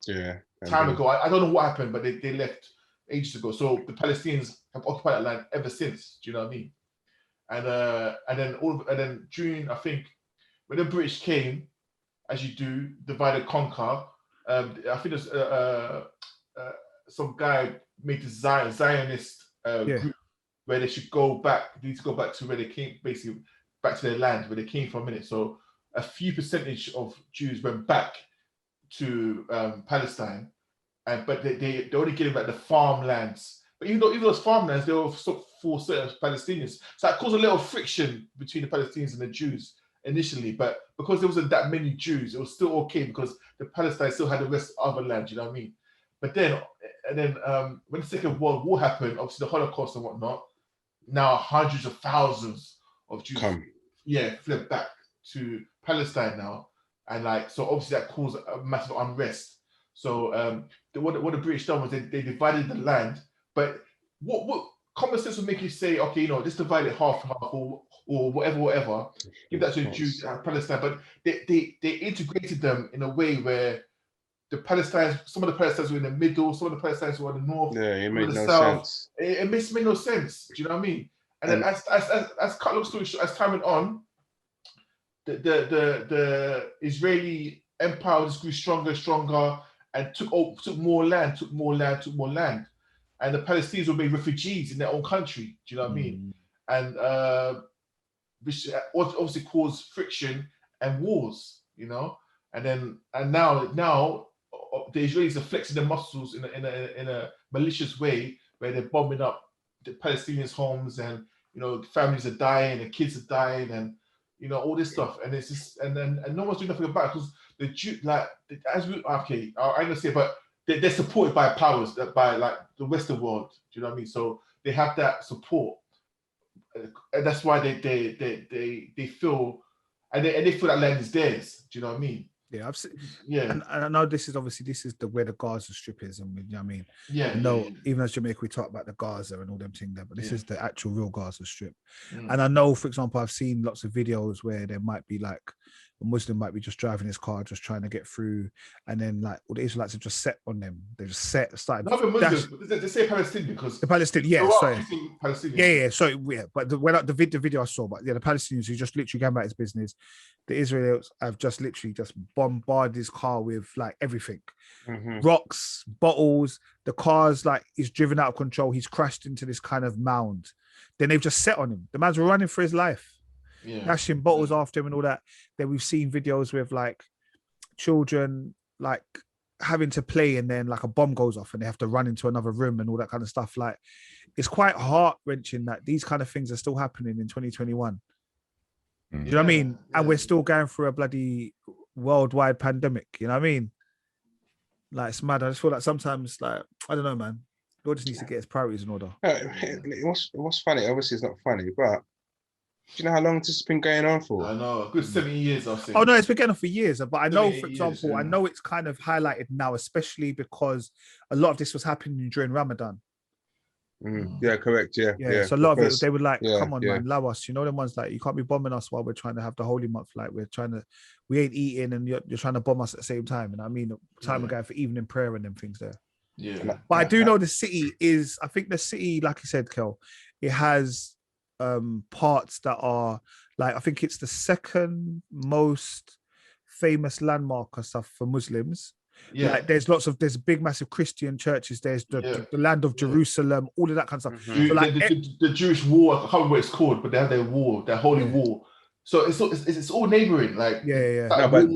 Yeah. Time ago. I don't know what happened, but they left ages ago. So the Palestinians have occupied that land ever since. Do you know what I mean? And then during, I think, when the British came, as you do, divide and conquer. I think there's some guy made the Zionist group where they should go back. They need to go back to where they came, basically back to their land where they came from. A minute, so a few percentage of Jews went back to Palestine, but they only getting back the farmlands. But even those farmlands, they were for certain Palestinians. So that caused a little friction between the Palestinians and the Jews. initially, but because there wasn't that many Jews, it was still okay because the Palestine still had the rest of other land. You know what I mean? But then, when the Second World War happened, obviously the Holocaust and whatnot, now hundreds of thousands of Jews, fled back to Palestine now, and like so, obviously that caused a massive unrest. So what the British done was they divided the land, but what common sense would make you say, okay, just divide it half or whatever, give that to the Jews at Palestine, but they integrated them in a way where some of the Palestinians were in the middle, some of the Palestinians were in the north, it made no south. sense. It made no sense. Do you know what I mean? And then as cut long story short, as time went on, the Israeli empire just grew stronger and stronger and took more land, and the Palestinians were made refugees in their own country. Do you know what I mean? And which obviously caused friction and wars. And now the Israelis are flexing their muscles in a malicious way where they're bombing up the Palestinians' homes, and families are dying and kids are dying, and all this stuff, and it's just and no one's doing nothing about it because the Jew I'm gonna say, but they're supported by powers by like the Western world. Do you know what I mean? So they have that support, and that's why they feel and they feel that land is theirs. Do you know what I mean? Yeah, I've seen. Yeah, and I know this is where the Gaza Strip is, and you know what I mean. Yeah, even as Jamaica, we talk about the Gaza and all them things there, but this is the actual real Gaza Strip. Mm. And I know, for example, I've seen lots of videos where there might be like a Muslim might be just driving his car, just trying to get through, and then like all the Israelites have just set on them. They just started. Not the Muslims, they say Palestinian because the Palestinian, Palestinians. Yeah. So but the video I saw, but the Palestinians who just literally came about his business. The Israelis have just literally just bombarded his car with like everything, rocks, bottles. The car's like he's driven out of control. He's crashed into this kind of mound. Then they've just set on him. The man's running for his life, dashing bottles after him and all that. Then we've seen videos with like children like having to play, and then like a bomb goes off and they have to run into another room and all that kind of stuff. Like it's quite heart-wrenching that these kind of things are still happening in 2021. Do you know what I mean? And we're still going through a bloody worldwide pandemic. You know what I mean? Like it's mad. I just feel like sometimes, like I don't know, man. God just needs to get his priorities in order. What's funny? Obviously, it's not funny, but do you know how long this has been going on for? I know, a good 70 years. I've seen. Oh no, it's been going on for years. But I know, for example, years, I know it's kind of highlighted now, especially because a lot of this was happening during Ramadan. Yeah, correct. Yeah. So a lot of it, they would like, come on, man, allow us. Them ones like you can't be bombing us while we're trying to have the holy month. Like we ain't eating, and you're trying to bomb us at the same time. And I mean, time we're going for evening prayer and them things there. Yeah. But I do know the city is. I think the city, like you said, Kel, it has parts that are like I think it's the second most famous landmark or stuff for Muslims. Yeah, like there's a big massive Christian churches. There's the land of Jerusalem, all of that kind of stuff. So like the Jewish wall, I can't remember what it's called, but they have their wall, their holy wall. So it's all neighboring, like No, but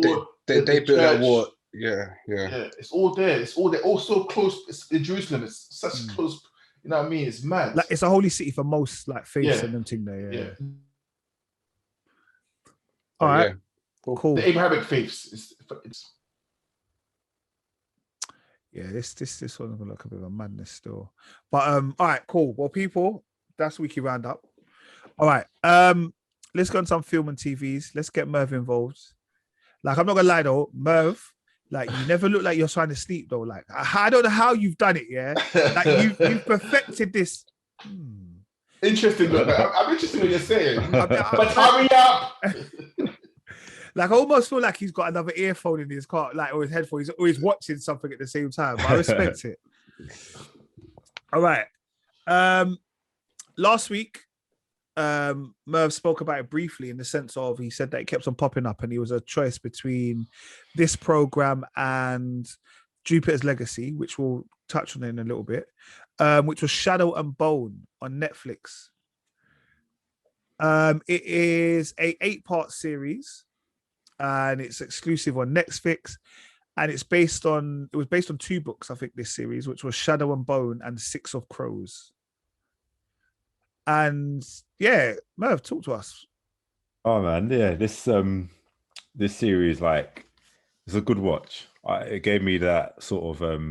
they built that wall. Yeah. It's all there. It's all so close. It's in Jerusalem. It's such close. You know what I mean? It's mad. Like it's a holy city for most like faiths and them thing there. Yeah. All right. Cool. The Abrahamic faiths. It's yeah, this one's gonna look a bit of a madness still. But all right, cool. Well, people, that's Weekly Roundup. All right. Let's go on some film and TVs. Let's get Merv involved. Like, I'm not gonna lie though, Merv, like you never look like you're trying to sleep though. Like, I don't know how you've done it, yeah. Like you've perfected this. Interesting. I'm interested in what you're saying. But hurry up. Like, I almost feel like he's got another earphone in his car, like, or his headphone. He's always watching something at the same time. But I respect it. All right. Last week, Merv spoke about it briefly in the sense of he said that it kept on popping up and he was a choice between this program and Jupiter's Legacy, which we'll touch on in a little bit, which was Shadow and Bone on Netflix. It is a 8-part series. And it's exclusive on Netflix, and it was based on 2 books, I think, this series, which was Shadow and Bone and Six of Crows. And yeah, Merv, talk to us. Oh man, yeah. This series, like, it's a good watch. It gave me that sort of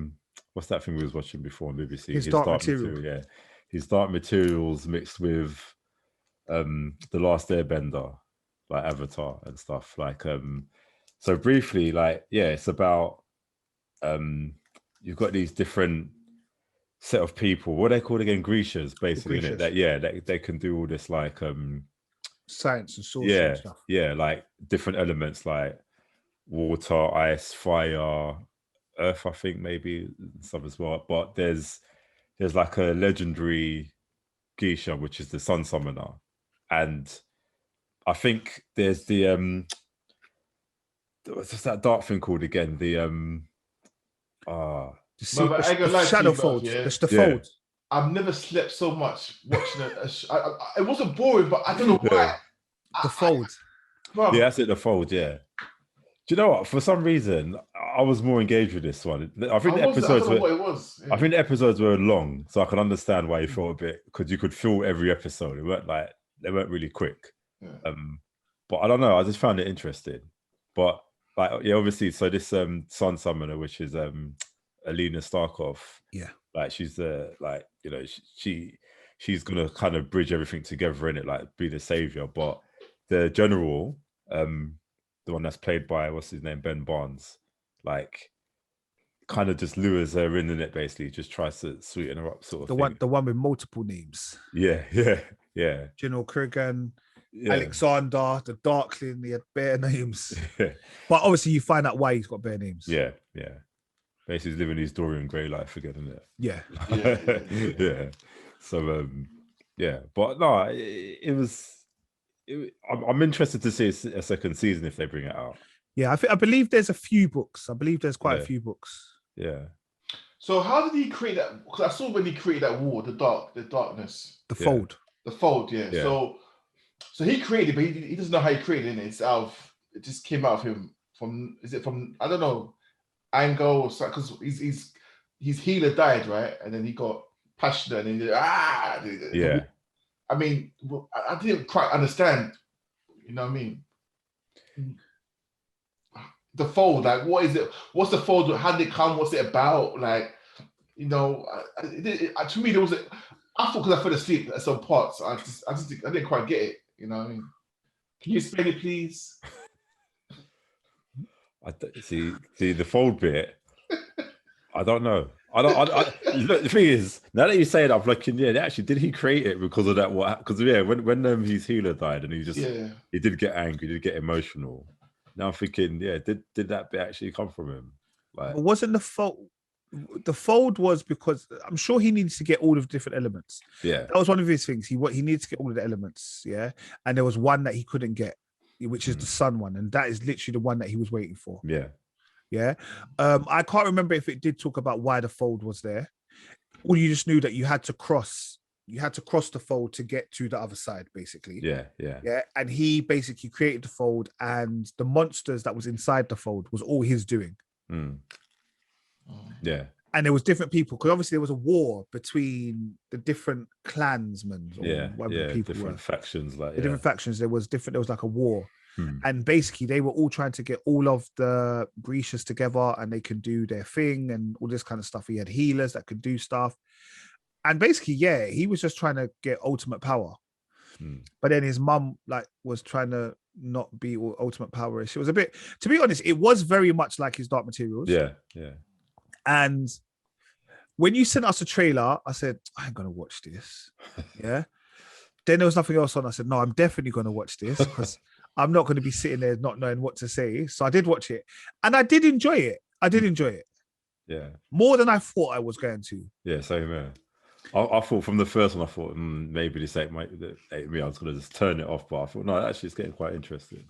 what's that thing we was watching before on BBC? His Dark Material. Yeah. His Dark Materials mixed with The Last Airbender, like Avatar and stuff. Like so briefly, like, yeah, it's about you've got these different set of people. What are they called again? Grecians, basically, innit? That they can do all this like science and sorcery and stuff. Yeah, like different elements like water, ice, fire, earth, I think maybe some as well. But there's like a legendary Geisha, which is the Sun Summoner. And I think there's the what's that dark thing called again? The Shadow Fold. It's the Fold. I've never slept so much watching it. It wasn't boring, but I don't know why. The Fold. Yeah, that's it. The Fold. Yeah. Do you know what? For some reason, I was more engaged with this one. I think the episodes were long, so I can understand why you felt a bit, because you could feel every episode. They weren't really quick. Yeah. But I don't know. I just found it interesting. But like, yeah, obviously, so this Sun Summoner, which is Alina Starkov. Yeah. Like, she's she's gonna kind of bridge everything together in it, like be the savior. But the general, the one that's played by what's his name, Ben Barnes, like, kind of just lures her in it, basically, just tries to sweeten her up, sort of thing. The one with multiple names. Yeah. General Kurgan, Alexander, the Darkling, he had bare names. Yeah. But obviously you find out why he's got bare names. Yeah. Basically he's living his Dorian Gray life again, isn't it? Yeah. Yeah. So but no, I'm interested to see a second season if they bring it out. Yeah, I believe there's a few books. I believe there's quite a few books. Yeah. So how did he create that? Because I saw when he created that war, the darkness. The Fold. The Fold, yeah. So he created it, but he doesn't know how he created it. It just came out of him from I don't know, anger or something, because his healer died, right? And then he got passionate and yeah. I mean, I didn't quite understand, you know what I mean? The Fold, like, what is it? What's the Fold? How did it come? What's it about? Like, you know, to me, there was I thought, because I fell asleep at some parts, I didn't quite get it, you know what I mean? Can you explain it, please? See the Fold bit. I don't know. Look, the thing is, now that you say it, I'm like, actually, did he create it because of that? Because when his healer died and he did get angry, he did get emotional. Now I'm thinking, did that bit actually come from him? Like, wasn't the Fold? The Fold was because I'm sure he needs to get all of the different elements. Yeah, that was one of his things. He needs to get all of the elements. Yeah, and there was one that he couldn't get, which is the sun one, and that is literally the one that he was waiting for. Yeah. I can't remember if it did talk about why the Fold was there, or you just knew that you had to cross the Fold to get to the other side, basically. Yeah. And he basically created the Fold, and the monsters that was inside the Fold was all his doing. Yeah. And there was different people, because obviously there was a war between the different clansmen, different factions, different factions. There was like a war. And basically they were all trying to get all of the Grecians together, and they can do their thing and all this kind of stuff. He had healers that could do stuff. And basically, he was just trying to get ultimate power. But then his mum was trying to not be ultimate power-ish. It was a bit, to be honest, it was very much like his Dark Materials. Yeah. And when you sent us a trailer, I said, I ain't going to watch this. Yeah. Then there was nothing else on. I said, no, I'm definitely going to watch this, because I'm not going to be sitting there not knowing what to say. So I did watch it, and I did enjoy it. Yeah. More than I thought I was going to. Yeah, same here. I thought from the first one, I thought maybe this ain't me. I was going to just turn it off, but I thought, no, actually it's getting quite interesting.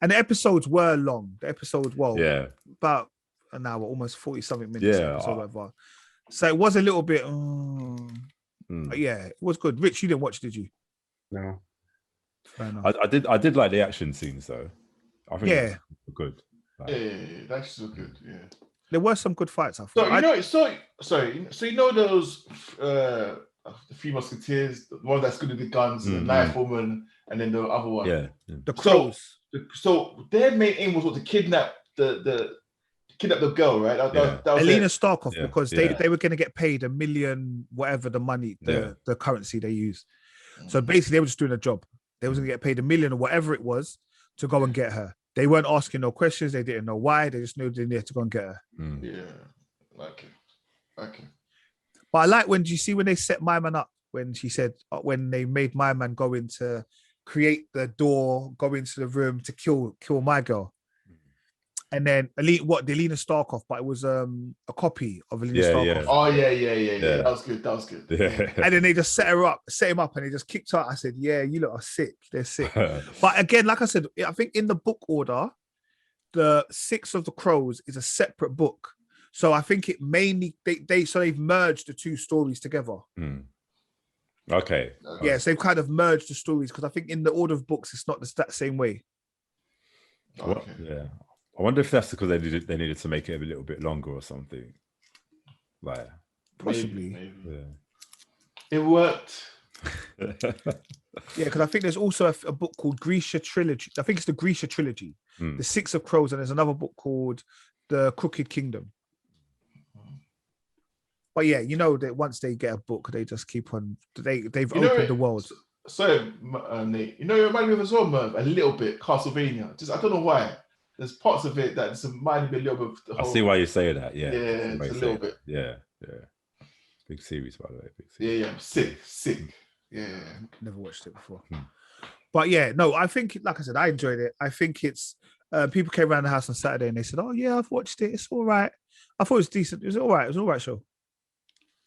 And the episodes were long. About an hour, almost 40-something minutes. Yeah. So it was a little bit, but yeah, it was good. Rich, you didn't watch, did you? No. Fair enough. I did like the action scenes though. I think they were good. The actions were good. Yeah. There were some good fights. I thought. So you know those the Three Musketeers, the one that's good with the guns, the knife woman, and then the other one. Yeah. The Crows. So their main aim was what, to kidnap the girl, right? That was Alina it. Starkov, because they were going to get paid $1 million, whatever the money, the currency they use. So basically, they were just doing a job. They was going to get paid $1 million or whatever it was to go and get her. They weren't asking no questions. They didn't know why. They just knew they needed to go and get her. Yeah, okay. But I like when they set my man up, when she said, when they made my man go in to create the door, go into the room to kill my girl. And then Alina Starkov, but it was a copy of Alina Starkov. Yeah. Oh yeah. That was good. Yeah. And then they just set him up, and they just kicked her out. I said, yeah, you lot are sick. They're sick. But again, like I said, I think in the book order, the Six of the Crows is a separate book. So I think it mainly they've merged the two stories together. Okay. Yeah, so they've kind of merged the stories, because I think in the order of books, it's not that same way. Okay. Yeah. I wonder if that's because they needed to make it a little bit longer or something. Like, possibly. Maybe. Yeah. It worked. Yeah, because I think there's also a book called Grisha Trilogy. I think it's the Grisha Trilogy, The Six of Crows, and there's another book called The Crooked Kingdom. But yeah, you know that once they get a book, they just keep on. They've opened the world. So, Nate, it reminded me of as well, Merv, a little bit Castlevania. Just I don't know why. There's parts of it that just reminded me a little bit of the whole... I see why you say that, yeah. Yeah, it's a little bit. Yeah. Big series, by the way. Big series. Yeah, sick. Yeah. Never watched it before. But yeah, no, I think, like I said, I enjoyed it. I think it's... people came around the house on Saturday and they said, oh yeah, I've watched it. It's all right. I thought it was decent. It was all right. It was an all right show.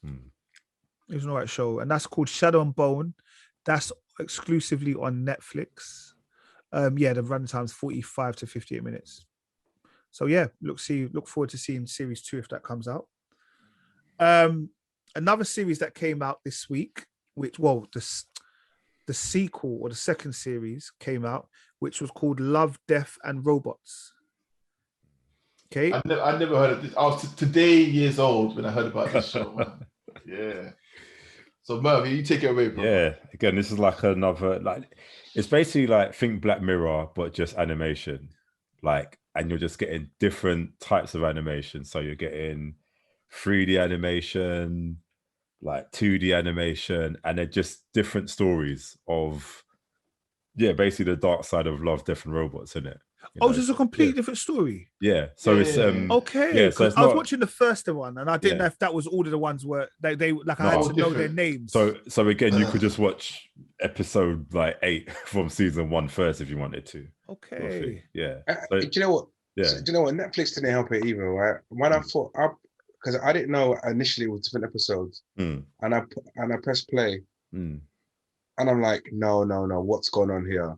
It was an all right show. And that's called Shadow and Bone. That's exclusively on Netflix. The runtime's 45 to 58 minutes. So yeah, look forward to seeing series 2 if that comes out. Another series that came out this week, the sequel or the second series came out, which was called Love, Death and Robots. Okay. I never heard of this. I was today years old when I heard about this show, man. Yeah. So Merv, you take it away, bro. Yeah. Again, this is like another, it's basically like think Black Mirror, but just animation. And you're just getting different types of animation. So you're getting 3D animation, 2D animation, and they're just different stories of, basically the dark side of Love, Death and Robots, isn't it? It's a completely different story. Yeah. So it's okay. Yeah, so I was watching the first one, and I didn't know if that was all of the ones where I had to know their names. So again, you could just watch episode 8 from season 1 first if you wanted to. Okay. Yeah. Do you know what? Yeah. So, do you know what? Netflix didn't help it either, right? When I thought because I didn't know initially it was different episodes, and I pressed play, and I'm like, no, what's going on here?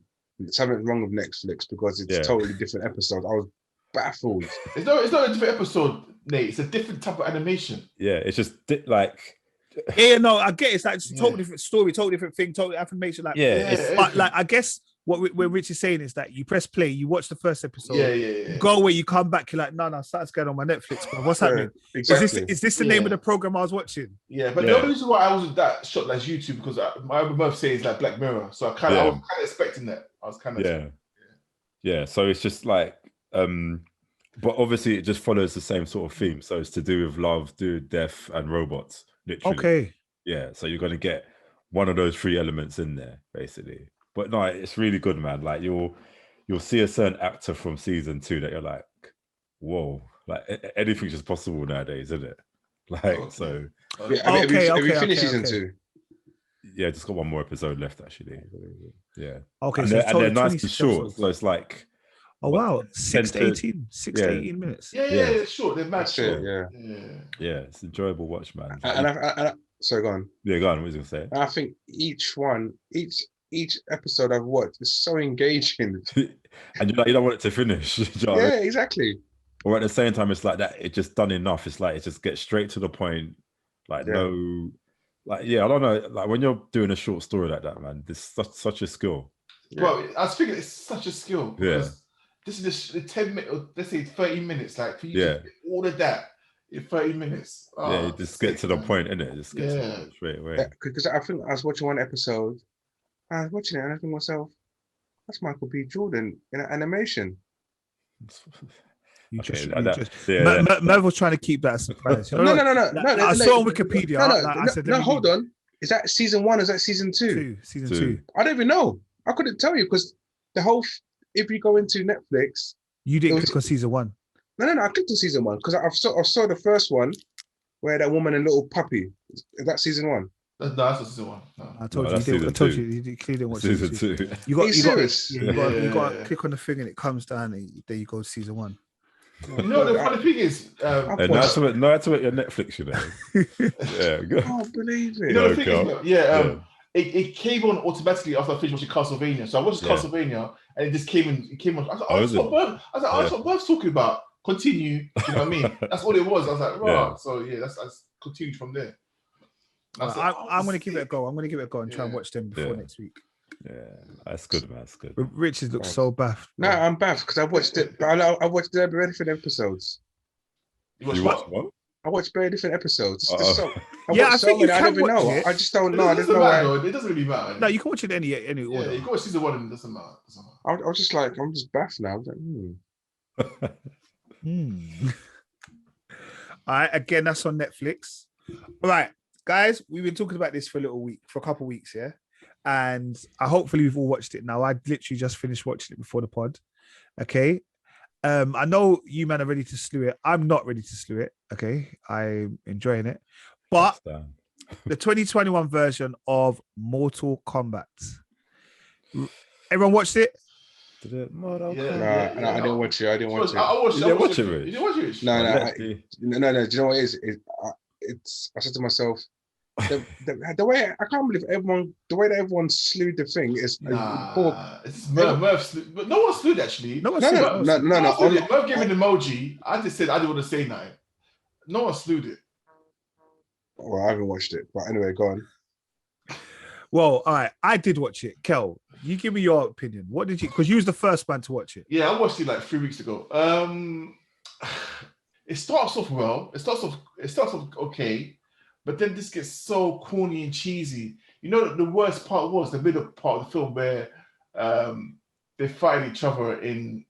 Something's wrong with Netflix because it's totally different episodes. I was baffled. It's not a different episode, Nate. It's a different type of animation. Yeah, it's just I get it. It's it's a totally different story, totally different thing, totally animation. But I guess what Rich is saying is that you press play, you watch the first episode, you go away, you come back, you're like, no, something's going on my Netflix, bro. What's happening? Exactly. Is this the name of the program I was watching? Yeah, but the only reason why I wasn't that shocked as you two, because my Merv says Black Mirror, so I was kind of expecting that. I was kind of yeah. So it's just but obviously it just follows the same sort of theme. So it's to do with love, death, and robots. Literally. Okay. Yeah. So you're gonna get one of those 3 elements in there, basically. But no, it's really good, man. You'll see a certain actor from season 2 that you're like, whoa, anything's just possible nowadays, isn't it? So. Have you finished season 2? Yeah, just got one more episode left actually. Yeah. Okay, and they're nice and short, so it's oh wow, 6 to 18 minutes. Yeah, it's short. They're mad short. Yeah, it's enjoyable watch, man. Sorry, go on. Yeah, go on. What was you gonna say? I think each episode I've watched is so engaging, and you don't want it to finish. Exactly. Or at the same time, it's like that. It's just done enough. It's it just gets straight to the point. No. I don't know. When you're doing a short story like that, man, this is such a skill. Well, I was thinking it's such a skill. Because this is the 10 minutes, or let's say 30 minutes, for you to get all of that in 30 minutes. You just get to the point, innit? Just get to the point straight away. Because I think I was watching one episode, I was watching it and I think to myself, That's Michael B. Jordan in an animation. Merv was trying to keep that a surprise. You know, No. I saw on Wikipedia. No, hold on. Is that season 1 or is that season 2? Season 2. I don't even know. I couldn't tell you because the whole, if you go into Netflix. You didn't click on season 1. No, I clicked on season 1 because I saw the first one where that woman and little puppy. Is that season 1? No, that's season 1. No. I told you, you clearly didn't watch season 2. You got to click on the thing and it comes down and there you go, season 1. You know what the funny thing is? No, that's what your Netflix, you know. Yeah, go. I can't believe it. You know the thing is, it came on automatically after I finished watching Castlevania. So I watched Castlevania and it just came on. I was like, that's what Bert's talking about. Continue. You know what I mean? That's all it was. I was like, right. So that's continued from there. I'm going to give it a go. I'm going to give it a go and try and watch them before next week. Yeah, that's good, man. That's good. Richard looks so baffed. No, I'm baffed because I watched it. I watched the very different episodes. You watched what? I watched very different episodes. I think you can watch it. I just don't know. It doesn't really matter. No, you can watch it any order. Yeah, you can watch season 1 and it doesn't matter. I was just like, I'm just baffed now. I was like, All right, again, that's on Netflix. All right, guys, we've been talking about this for a couple of weeks, yeah? And hopefully we've all watched it now. I literally just finished watching it before the pod. Okay. I know you man are ready to slew it. I'm not ready to slew it. Okay. I'm enjoying it. But the 2021 version of Mortal Kombat. Everyone watched it? I didn't watch it. I didn't watch it. You didn't watch it? No. Do you know what it is? I said to myself, the way I can't believe the way that everyone slewed the thing is it's Merv slewed, but no one slewed actually. No. Merv gave an emoji. I just said I didn't want to say nothing. No one slewed it. Well, I haven't watched it, but anyway, go on. Well, all right, I did watch it. Kel, you give me your opinion. What did you? Because you was the first man to watch it. Yeah, I watched it like 3 weeks ago. It starts off well. It starts off okay. But then this gets so corny and cheesy. You know, the worst part was the middle part of the film where they fight each other in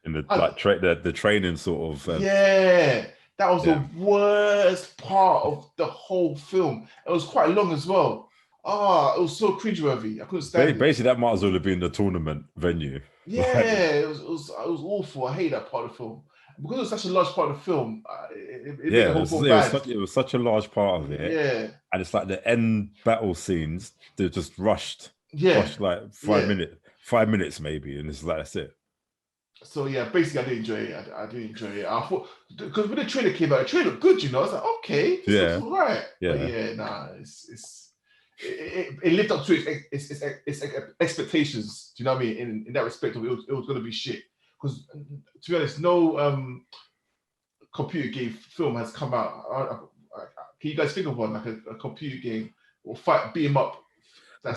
the training sort of. That was the worst part of the whole film. It was quite long as well. It was so cringeworthy. I couldn't stand it. Basically, that might as well have been the tournament venue. Yeah, it was awful. I hate that part of the film. Because it was such a large part of the film, it was such a large part of it. Yeah. And it's like the end battle scenes, they're just rushed. Yeah. Rushed like 5 minutes maybe, and it's like, that's it. So yeah, basically I did enjoy it. I did enjoy it. I thought, because when the trailer came out, the trailer looked good, you know. I was like, okay, this looks all right. Yeah. But it lived up to its expectations. Do you know what I mean? In that respect, it was going to be shit. Because to be honest, no computer game film has come out. Can you guys think of one, like a computer game or beat 'em up?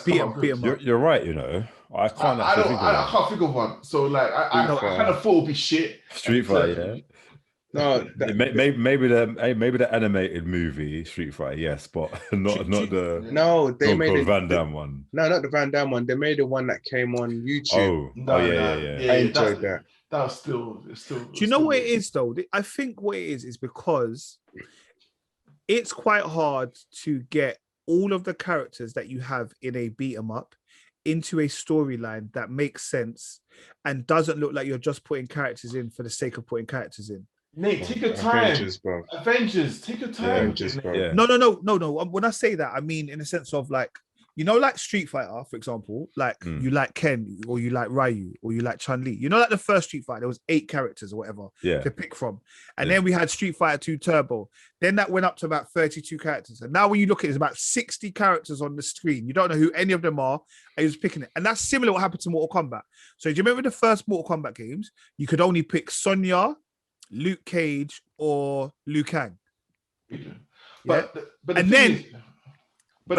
Beat 'em up. You're right, you know. I can't. I can't think of one. So like, I kind of thought it'd be shit. Street Fighter, yeah. No, maybe the animated movie Street Fighter, yes, but not the Van Damme one. No, not the Van Damme one. They made the one that came on YouTube. Yeah. I enjoyed that. That was still. Do you know what it is though? I think what it is because it's quite hard to get all of the characters that you have in a beat 'em up into a storyline that makes sense and doesn't look like you're just putting characters in for the sake of putting characters in. Nate, take your time. Avengers, take your time. Yeah. No. When I say that, I mean in the sense of like, you know, like Street Fighter, for example, like you like Ken or you like Ryu or you like Chun-Li. You know, like the first Street Fighter, there was 8 characters or whatever to pick from. And then we had Street Fighter 2 Turbo. Then that went up to about 32 characters. And now when you look at it, it's about 60 characters on the screen. You don't know who any of them are. And you're just picking it. And that's similar to what happened to Mortal Kombat. So do you remember the first Mortal Kombat games? You could only pick Sonya, Luke Cage, or Liu Kang. But the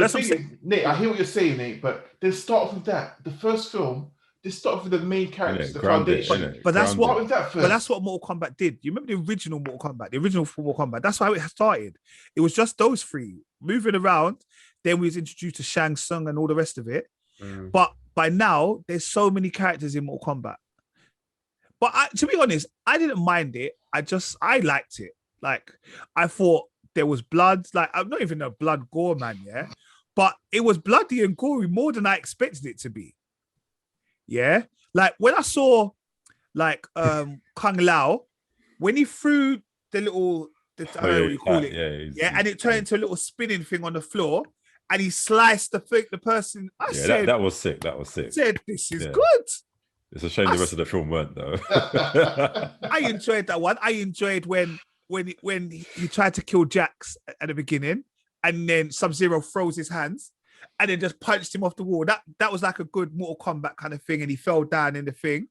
thing is, Nate, I hear what you're saying, Nate, but they start off with that. The first film, they start off with the main characters, the foundation. But that's what Mortal Kombat did. You remember the original Mortal Kombat, the original Mortal Kombat? That's how it started. It was just those 3 moving around. Then we was introduced to Shang Tsung and all the rest of it. But by now there's so many characters in Mortal Kombat. But to be honest, I didn't mind it. I liked it. Like, I thought there was blood. Like, I'm not even a blood gore man, yeah? But it was bloody and gory more than I expected it to be. Yeah? Like, when I saw, like, Kung Lao, when he threw the little, I don't know what you call it. And it turned into a little spinning thing on the floor, and he sliced the person. That was sick. That was sick. I said, this is good. It's a shame the rest of the film weren't, though. I enjoyed that one. I enjoyed when he tried to kill Jax at the beginning, and then Sub-Zero froze his hands and then just punched him off the wall. That was like a good Mortal Kombat kind of thing, and he fell down in the thing.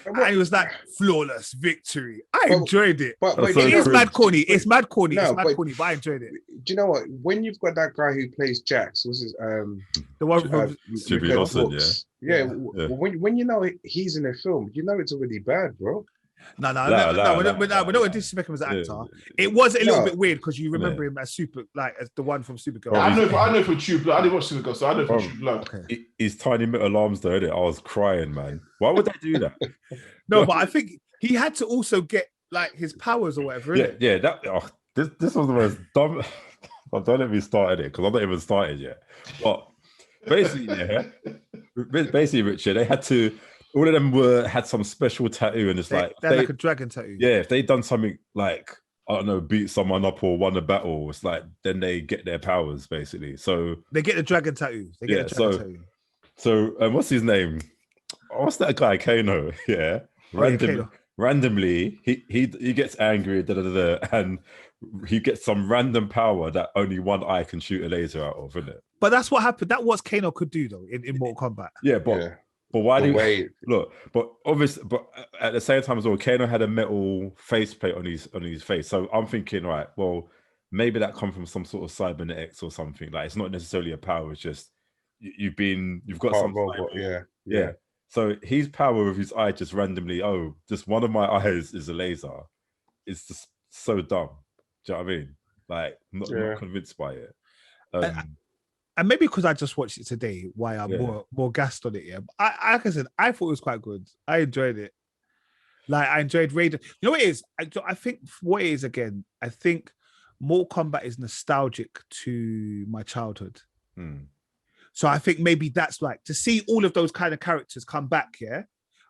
And it was like flawless victory. I enjoyed it. But it is mad corny. It's mad corny. It's mad corny, but I enjoyed it. Do you know what? When you've got that guy who plays Jax, what's his the one from when you know he's in a film, you know it's already bad, bro. We're not disrespecting him as an actor. It was a little bit weird because you remember him as as the one from Supergirl. I know from True Blood. I didn't watch Supergirl, so I know from True Blood. Okay. His tiny metal arms, though, I was crying, man. Why would they do that? No, but I think he had to also get like his powers or whatever. This was the most dumb. Don't let me start it because I'm not even started yet. But basically, Richard, they had to. All of them had some special tattoo, and it's they had like a dragon tattoo. Yeah, if they done something like, I don't know, beat someone up or won a battle, it's like then they get their powers basically. So they get the dragon tattoo. So what's his name? What's that guy? Kano. Yeah, randomly he gets angry, and he gets some random power that only one eye can shoot a laser out of, isn't it? But that's what happened. That was Kano could do though in Mortal Kombat. Yeah, but why do you look? But obviously, but at the same time as well, Kano had a metal faceplate on his face. So I'm thinking, right, well, maybe that come from some sort of cybernetics or something. Like it's not necessarily a power. It's just you've got some robot. Yeah. So his power with his eye just randomly. Oh, just one of my eyes is a laser. It's just so dumb. Do you know what I mean? Like not convinced by it. And maybe because I just watched it today, why I'm more gassed on it. Yeah, but like I said, I thought it was quite good. I enjoyed it. Like I enjoyed Raiden. You know what it is? I think what it is again. I think Mortal Kombat is nostalgic to my childhood. So I think maybe that's like to see all of those kind of characters come back. Yeah,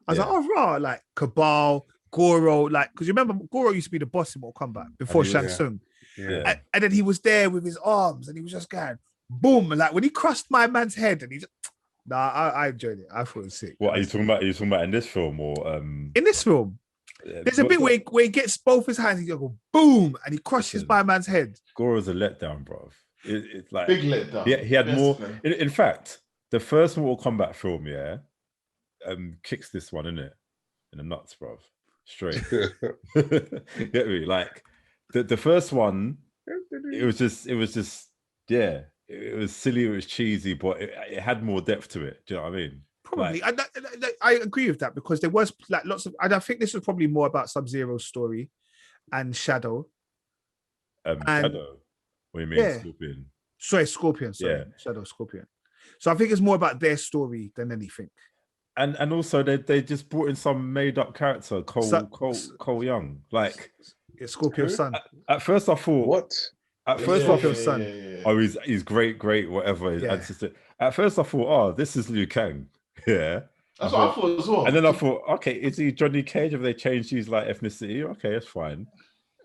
I was like, oh raw, like Cabal, Goro, like because you remember Goro used to be the boss in Mortal Kombat before Shang Tsung. Yeah. And then he was there with his arms, and he was just going. Boom! Like when he crushed my man's head, and he just I enjoyed it. I thought it was sick. What are you talking about? Are you talking about in this film or in this film? There's a bit where he gets both his hands, he go boom, and he crushes my man's head. Goro's a letdown, bro. It's like big letdown. Yeah, he had more. In fact, the first Mortal Kombat film, kicks this one in it in the nuts, bro. Straight. Get me? Like the first one, it was just. Yeah, it was silly, it was cheesy, but it had more depth to it. Do you know what I mean? Probably. I agree with that because there was like lots of, and I think this was probably more about Sub-Zero's story and Shadow. Shadow? What do you mean, Scorpion? Sorry, Scorpion. Sorry, Shadow, Scorpion. So I think it's more about their story than anything. And also they just brought in some made up character, Cole Young, like Scorpion's son. At first I thought what. At first, Scorpion's son. Oh, he's great, whatever. At first, I thought, oh, this is Liu Kang. Yeah. That's what I thought as well. And then I thought, okay, is he Johnny Cage? Have they changed his like ethnicity? Okay, that's fine.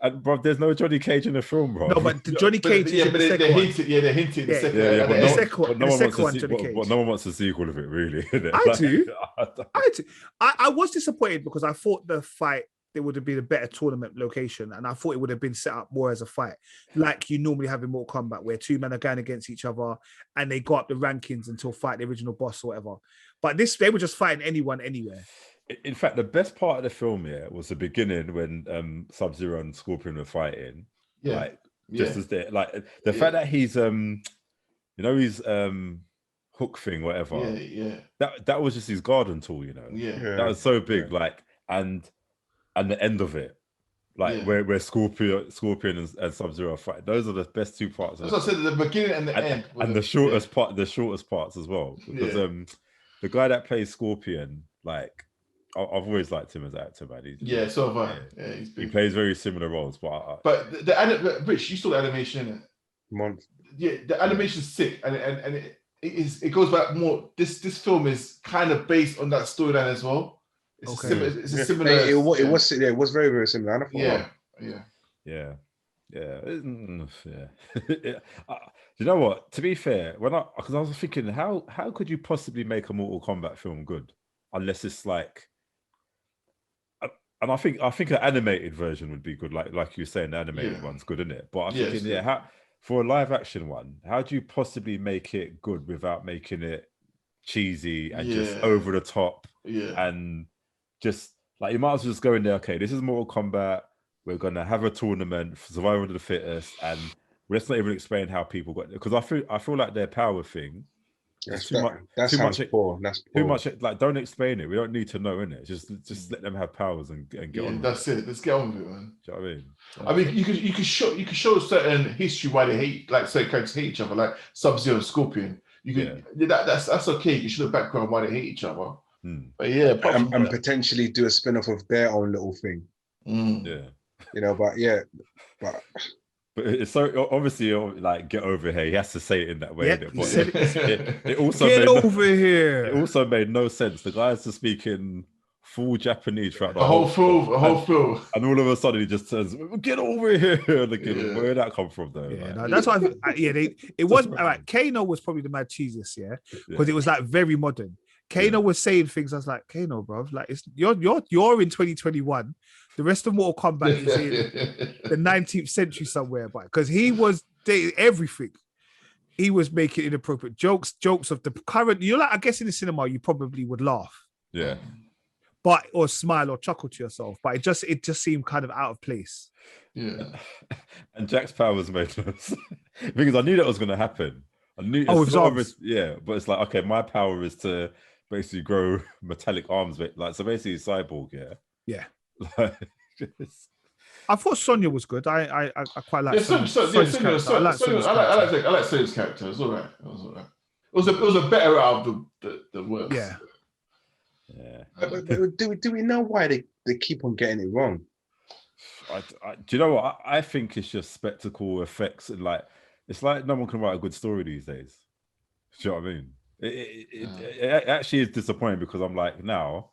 And bro, there's no Johnny Cage in the film, bro. No, but the Johnny Cage is the second one. They hinted the second one. The second one, Johnny Cage. But no one wants a sequel of it, really. I do. I was disappointed because I thought the fight, there would have been a better tournament location, and I thought it would have been set up more as a fight, like you normally have in Mortal Kombat, where two men are going against each other and they go up the rankings until fight the original boss or whatever. But this, they were just fighting anyone, anywhere. In fact, the best part of the film was the beginning when Sub-Zero and Scorpion were fighting. Yeah, like just as they like the fact that he's his hook thing, whatever. Yeah. That was just his garden tool, That was so big, like and the end of it, like where Scorpion and Sub-Zero fight. Those are the best two parts. As I said, the beginning and the end, and the shortest parts as well. Because the guy that plays Scorpion, like I've always liked him as an actor, man. So have I. Yeah, he plays very similar roles, but Rich, you saw the animation, innit? Yeah, the animation's sick, and it goes back more. This film is kind of based on that storyline as well. It's a similar. It was very, very similar. Yeah. You know what? To be fair, because I was thinking, how could you possibly make a Mortal Kombat film good unless it's like, and I think an animated version would be good, like you were saying, the animated one's good, isn't it? But I'm thinking, how for a live action one, how do you possibly make it good without making it cheesy and just over the top? And just like, you might as well just go in there. Okay, this is Mortal Kombat. We're gonna have a tournament for survival of the fittest, and let's not even explain how people got there, because I feel like their power thing. That's too much. Poor. That's poor. Too much. Like, don't explain it. We don't need to know, innit? Just let them have powers and get on. That's it. Let's get on with it, man. Do you know what I mean? You could show certain history why they hate, like certain characters hate each other, like Sub-Zero and Scorpion. You could that's okay. You should have background why they hate each other. But and potentially do a spin-off of their own little thing. You know, but it's so obviously, like, get over here. He has to say it in that way. Yep, it also get over here. It also made no sense. The guys are speaking full Japanese throughout the whole film, and all of a sudden he just says, "Get over here!" Where did that come from, though? That's why. It was all right. Kano was probably the mad cheesiest, because it was like very modern. Kano was saying things. I was like, Kano, bro, like you're in 2021. The rest of Mortal Kombat is in the 19th century somewhere, but because he was dating everything, he was making inappropriate jokes of the current. You're like, I guess in the cinema you probably would laugh, or smile or chuckle to yourself, but it just seemed kind of out of place. And Jack's powers made us because I knew that was going to happen. I knew. With arms. But it's like, okay, my power is to basically grow metallic arms, like, so basically cyborg. I thought Sonya was good. I quite like Sonya's character. I like Sonya's character. It was all right. It was a better out of the worst. But do we know why they keep on getting it wrong? Do you know what? I think it's just spectacle effects, and like, it's like no one can write a good story these days. Do you know what I mean? It actually is disappointing, because I'm like, now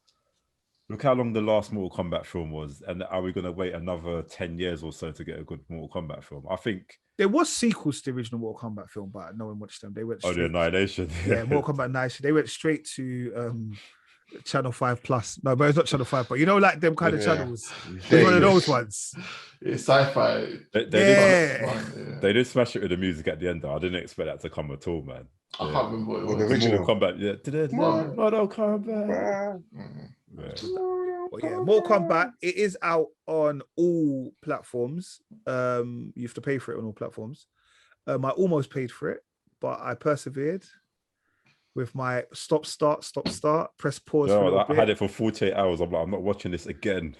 look how long the last Mortal Kombat film was, and are we going to wait another 10 years or so to get a good Mortal Kombat film? I think there was sequels to the original Mortal Kombat film, but no one watched them. They went straight the Annihilation. Mortal Kombat Annihilation. They went straight to Channel 5 Plus. No, but it's not Channel 5, but you know, like them kind of channels. One of those ones. It's sci-fi. They did smash it with the music at the end, though. I didn't expect that to come at all, man. I can't remember what it was. The original Kombat, Mortal Kombat. Mortal Kombat, it is out on all platforms. You have to pay for it on all platforms. I almost paid for it, but I persevered with my stop, start, press pause. I had it for 48 hours. I'm like, I'm not watching this again.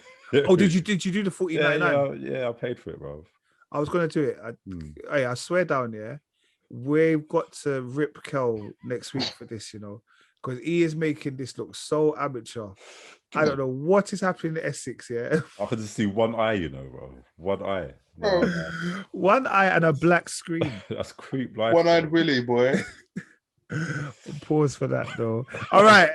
Oh, did you do the 14.99? Yeah, I paid for it, bro. I was going to do it. I swear down, we've got to rip Kel next week for this, because he is making this look so amateur. I don't know what is happening in Essex, I could just see one eye, bro. One eye. One eye and a black screen. That's creep life. One-eyed Willy, boy. Pause for that, though. All right.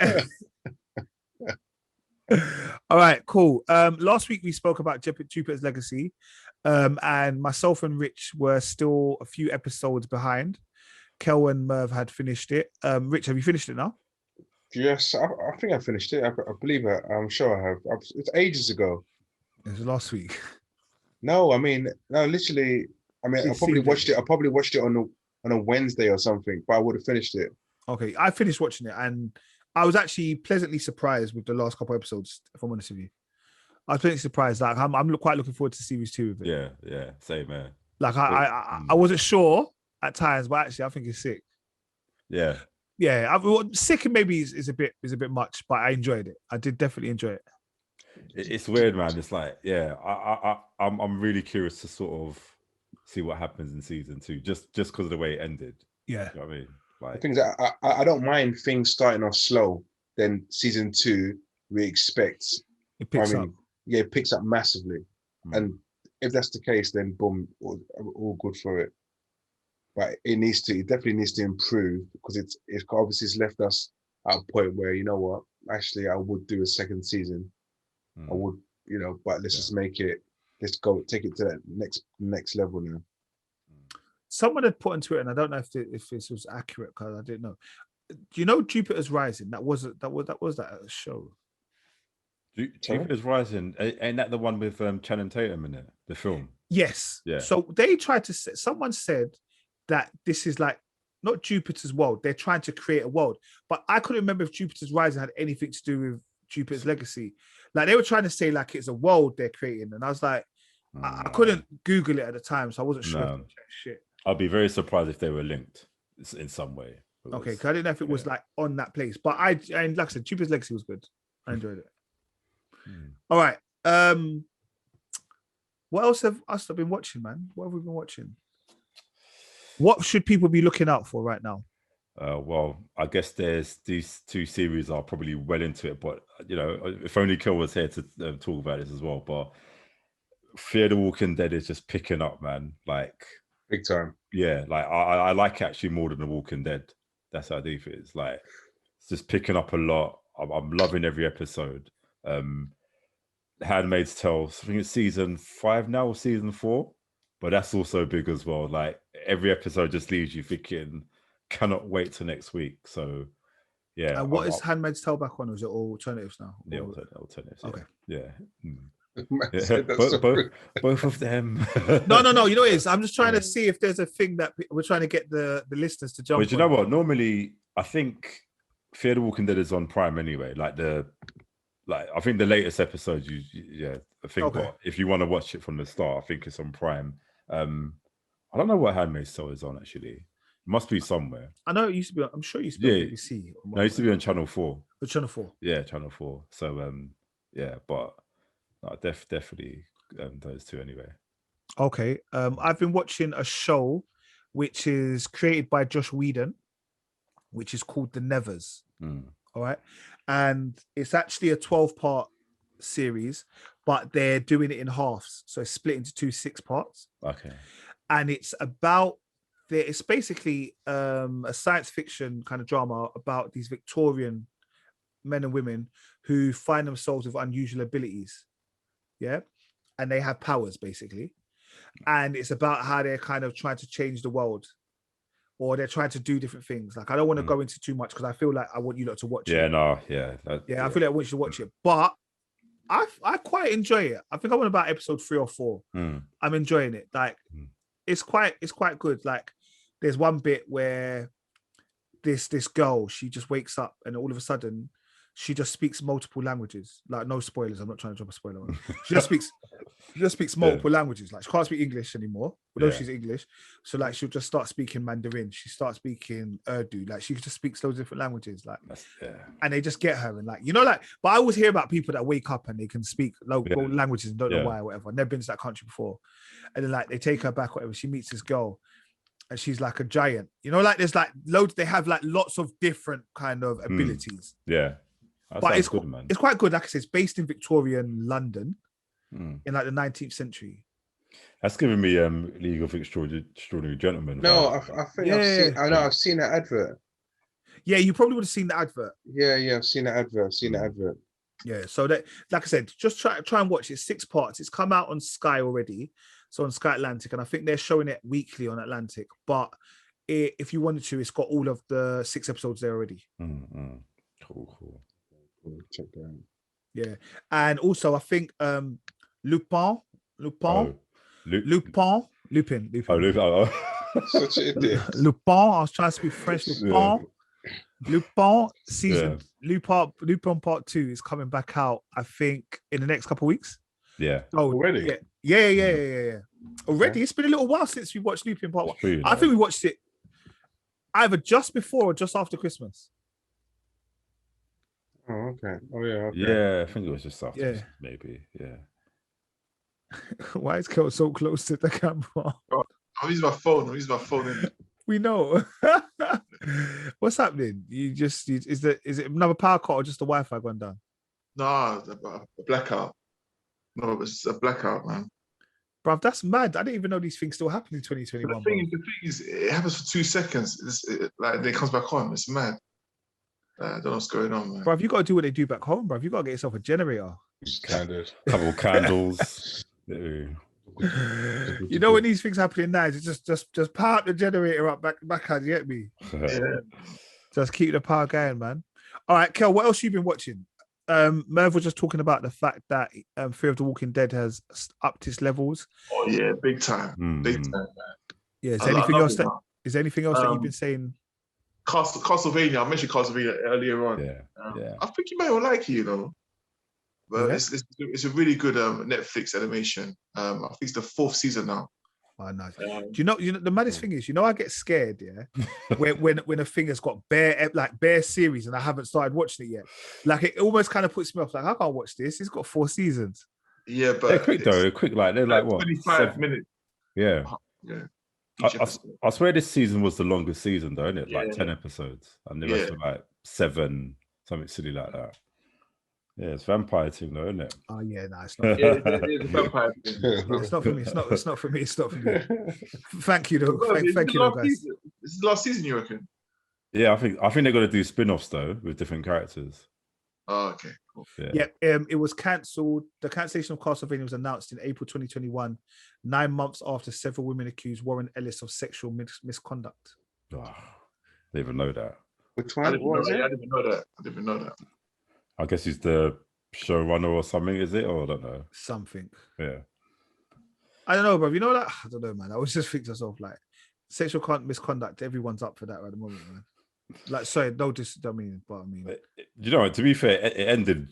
All right, cool. Last week we spoke about Jupiter's Legacy, and myself and Rich were still a few episodes behind. Kel and Merv had finished it. Rich, have you finished it now? Yes, I think I finished it. I believe it. I'm sure I have. It's ages ago. It was last week. No, literally. I probably watched it on a Wednesday or something, but I would have finished it. Okay, I finished watching it, and I was actually pleasantly surprised with the last couple of episodes, if I'm honest with you. I was pleasantly surprised. Like, I'm quite looking forward to series 2 of it. Yeah, same, man. Like, I wasn't sure at times, but actually I think it's sick. Yeah. Sick maybe is a bit much, but I enjoyed it. I did definitely enjoy it. It's weird, man. It's like, I'm really curious to sort of see what happens in season 2, just because of the way it ended. Yeah. You know what I mean? Like, things that I don't mind things starting off slow. Then season 2, we expect. It picks up. Yeah, it picks up massively. And if that's the case, then boom, all good for it. But it definitely needs to improve, because it's obviously it's left us at a point where, you know what, actually I would do a second season. I would, but let's just make it, take it to that next level now. Someone had put on Twitter, and I don't know if this was accurate because I didn't know. Do you know Jupiter's Rising? That was that show. Jupiter's Rising, ain't that the one with Channing Tatum in it? The film. Yes. Yeah. So they tried to. Someone said that this is like not Jupiter's world. They're trying to create a world, but I couldn't remember if Jupiter's Rising had anything to do with Jupiter's Legacy. Like they were trying to say like it's a world they're creating, and I was like, I couldn't Google it at the time, so I wasn't sure. If shit. I'd be very surprised if they were linked in some way. Okay, because I didn't know if it was like on that place, but and like I said, Jupiter's Legacy was good. I enjoyed it. All right. What else have I been watching, man? What have we been watching? What should people be looking out for right now? Well, I guess there's these 2 series are probably well into it, but if only Kill was here to talk about this as well. But Fear the Walking Dead is just picking up, man. Like big time. Yeah, like I like it actually more than The Walking Dead. That's how deep it is. Like it's just picking up a lot. I'm loving every episode. Handmaid's Tale, I think it's season 5 now or season 4, but that's also big as well. Like every episode just leaves you thinking, cannot wait till next week. So yeah. And what is Handmaid's Tale back on? Or is it all alternatives now? Yeah, alternatives. Okay. Yeah. Both of them. No. You know what it is? I'm just trying to see if there's a thing that we're trying to get the listeners to jump. But you know what? Normally, I think Fear the Walking Dead is on Prime anyway. I think the latest episodes, I think if you want to watch it from the start, I think it's on Prime. I don't know what Handmaid's Tale is on actually. It must be somewhere. I know it used to be. I'm sure it used to be on BBC. No, it used to be on Channel 4. Channel 4. Yeah, Channel 4. So but definitely those 2 anyway. Okay. I've been watching a show which is created by Josh Whedon, which is called TheNevers. All right. And it's actually a 12-part series, but they're doing it in halves. So it's split into 6 parts. Okay. And it's basically a science fiction kind of drama about these Victorian men and women who find themselves with unusual abilities. Yeah. And they have powers basically. And it's about how they're kind of trying to change the world, or they're trying to do different things. Like, I don't want to go into too much because I feel like I want you lot to watch it. I feel like I want you to watch it. But I quite enjoy it. I think I'm on about episode 3 or 4. I'm enjoying it. Like, it's quite good. Like, there's one bit where this girl, she just wakes up and all of a sudden she just speaks multiple languages. Like, no spoilers. I'm not trying to drop a spoiler on her. She just speaks multiple languages. Like, she can't speak English anymore, although she's English. So like, she'll just start speaking Mandarin. She starts speaking Urdu. Like, she just speaks those different languages. Like, and they just get her and like, but I always hear about people that wake up and they can speak local languages and don't know why or whatever. I've never been to that country before. And then like, they take her back, whatever. She meets this girl and she's like a giant, like there's like loads, they have like lots of different kind of abilities. Yeah. But it's good, man. It's quite good. Like I said, it's based in Victorian London in like the 19th century. That's giving me League of Extraordinary Gentlemen. No, I think I've seen that advert. Yeah, you probably would have seen the advert. Yeah, I've seen the advert. Yeah, so that, like I said, just try and watch it. 6 parts. It's come out on Sky already, so on Sky Atlantic, and I think they're showing it weekly on Atlantic. But if you wanted to, it's got all of the 6 episodes there already. Cool. Check that out. Yeah, and also I think Lupin. Oh, Lupin. Such an idiot. Lupin. I was trying to speak French. Lupin season. Lupin Part 2 is coming back out, I think, in the next couple of weeks. Yeah. Oh, already? Yeah. Already? It's been a little while since we watched Lupin Part 1. I think we watched it either just before or just after Christmas. Oh, okay. Oh, yeah. Okay. Yeah, I think it was just after, maybe. Yeah. Why is Kel so close to the camera? I'm using my phone. In. We know. What's happening? Is it another power cut or just the Wi-Fi gone down? No, a blackout. No, it's a blackout, man. Bruv, that's mad. I didn't even know these things still happen in 2021. The thing is, it happens for 2 seconds. Like, then it comes back on. It's mad. I don't know what's going on, man. Bruv, you got to do what they do back home, bruv. You got to get yourself a generator. Standard. Couple candles. You know when these things happening now, it's just power up the generator up back out. You get me? Yeah. Just keep the power going, man. All right, Kel, what else you been watching? Merv was just talking about the fact that Fear of the Walking Dead has upped its levels. Oh yeah, big time, big time, man. Yeah, is there anything else that you've been saying? Castlevania. I mentioned Castlevania earlier on. Yeah. I think you may well like it, you know. But it's a really good Netflix animation. I think it's the 4th season now. Oh, nice. Do you know the maddest thing is, I get scared, when a thing has got bare series and I haven't started watching it yet. Like it almost kind of puts me off. Like I can't watch this. It's got 4 seasons. Yeah, but they're quick though. Quick, like they're like what? 25 minutes. Yeah. Yeah. I swear this season was the longest season though, isn't it? Like 10 episodes, and the rest were like 7, something silly like that. Yeah, it's vampire thing though, isn't it? Oh yeah, no, it's not. It's a vampire thing. It's not for me. It's not for me. It's not for me. Thank you though. Thank you, though, guys. This is the last season, you reckon? Yeah, I think they're gonna do spin-offs though with different characters. Oh, okay, cool. Yeah. It was cancelled. The cancellation of Castlevania was announced in April 2021, 9 months after several women accused Warren Ellis of sexual misconduct. Oh, they even know that. Which one? I didn't even know that. I guess he's the showrunner or something, is it? Or I don't know. Something. Yeah. I don't know, bro. You know that? I don't know, man. I was just thinking to myself, like, sexual misconduct, everyone's up for that at the moment, man. Like, sorry, no, I mean. You know, to be fair, it ended.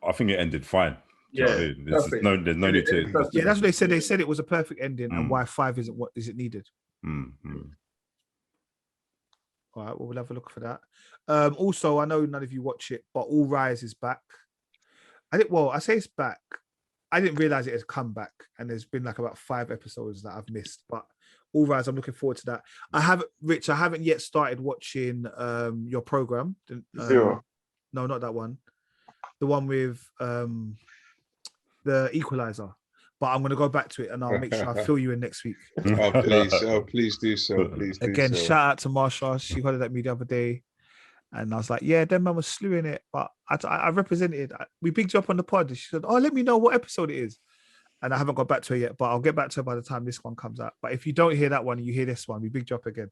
I think it ended fine. Yeah, there's no need to. Yeah, that's what they said. They said it was a perfect ending, and why 5 isn't what is it needed. All right, well, we'll have a look for that. Also, I know none of you watch it, but All Rise is back. I say it's back. I didn't realize it has come back, and there's been like about 5 episodes that I've missed. But All Rise, I'm looking forward to that. I haven't yet started watching your program. Zero. No, not that one. The one with the Equalizer. But I'm going to go back to it, and I'll make sure I fill you in next week. Please do so. Please do Again, so. shout out to Marsha. She got it at me the other day. And I was like, yeah, that man was slewing it. But I represented, we bigged you up on the pod. And she said, oh, let me know what episode it is. And I haven't got back to her yet, but I'll get back to her by the time this one comes out. But if you don't hear that one, you hear this one, we bigged you up again.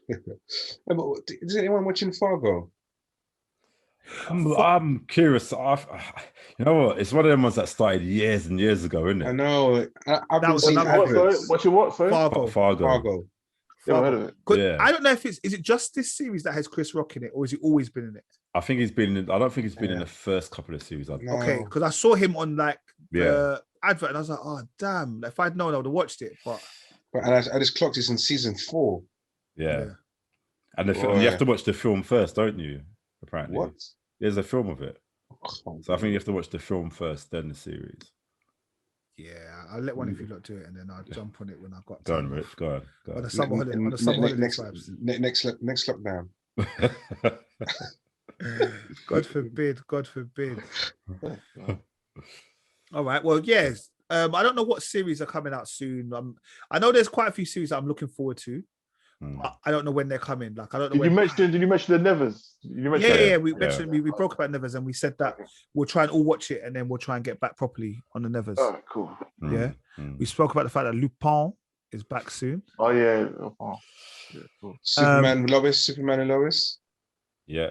Is anyone watching Fargo? I'm curious. You know what? It's one of them ones that started years and years ago, isn't it? I know. I've been was seeing another adverts. Watching what? Sorry? Fargo. Yeah, I heard of it. Yeah. I don't know if is it just this series that has Chris Rock in it, or has he always been in it? I think he's been in. I don't think he's been in the first couple of series. No. Okay, because I saw him on like the advert, and I was like, oh damn! If I'd known, I would have watched it. But I just clocked this in season 4. Yeah. And you have to watch the film first, don't you? Apparently. What? There's a film of it. So I think you have to watch the film first, then the series. Yeah, I'll let one of you lot do it, and then I'll jump on it when I've got Go time. on, Rich. Go on. On the summer holiday vibes. Next lockdown. God forbid. God forbid. All right. Well, yes. I don't know what series are coming out soon. I know there's quite a few series that I'm looking forward to. I don't know when they're coming. Like I don't know. Did you mention the Nevers? Yeah. We mentioned we broke about Nevers, and we said that we'll try and all watch it, and then we'll try and get back properly on the Nevers. Oh, cool. Yeah. We spoke about the fact that Lupin is back soon. Oh yeah. Cool. Superman and Lois. Yeah.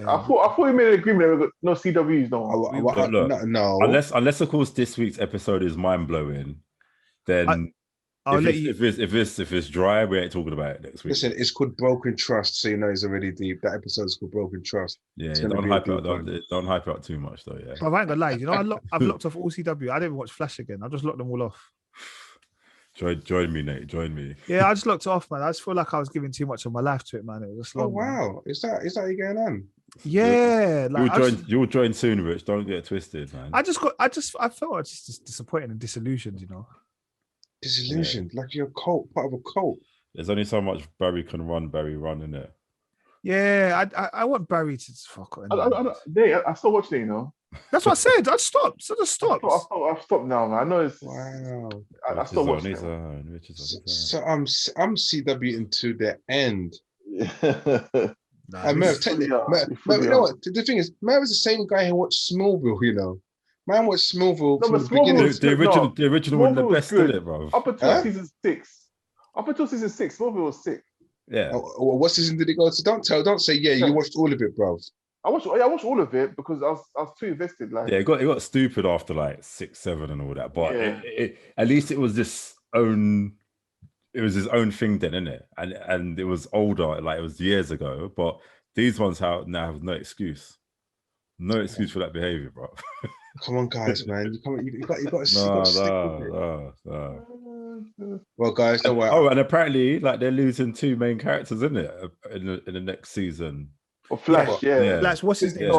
I thought we made an agreement that we got no CWs. No. Unless of course this week's episode is mind blowing, then. If it's dry, we ain't talking about it next week. Listen, it's called Broken Trust, so you know it's already deep. That episode is called Broken Trust. Yeah, don't hype it out too much though. Yeah, I ain't gonna lie. You know, I've locked off all CW. I didn't even watch Flash again. I just locked them all off. Join me, Nate. Join me. Yeah, I just locked it off, man. I just feel like I was giving too much of my life to it, man. It was just long. Oh wow, man. Is that you going on? Yeah, you'll join soon, Rich. Don't get it twisted, man. I felt I was just disappointed and disillusioned, you know. Disillusioned, like you're a cult, part of a cult. There's only so much Barry can run, innit? Yeah, I want Barry to fuck it. I stopped watching it, you know. That's what I said. I stopped. So just stopped. I've stopped now, man. I know it's. Wow. I stopped watching it. So I'm CW into the end. Nah, And Merv, you know what? The thing is, Merv is the same guy who watched Smallville, you know. Man watched Smallville from the beginning. The original one, the best in it, bro. Up until season 6. Smallville was sick. Yeah. What season did it go to? Don't say you watched all of it, bro. I watched all of it because I was too invested. Like, yeah, it got stupid after like 6, 7 and all that. But at least it was his own thing then, innit? And it was older, like it was years ago. But these ones now have no excuse. No excuse for that behavior, bro. Come on, guys, man. You got to stick with it. Well, guys, don't worry. Oh, and apparently, like they're losing 2 main characters, isn't it? In the next season. Or Flash, yeah. Flash, what's his name?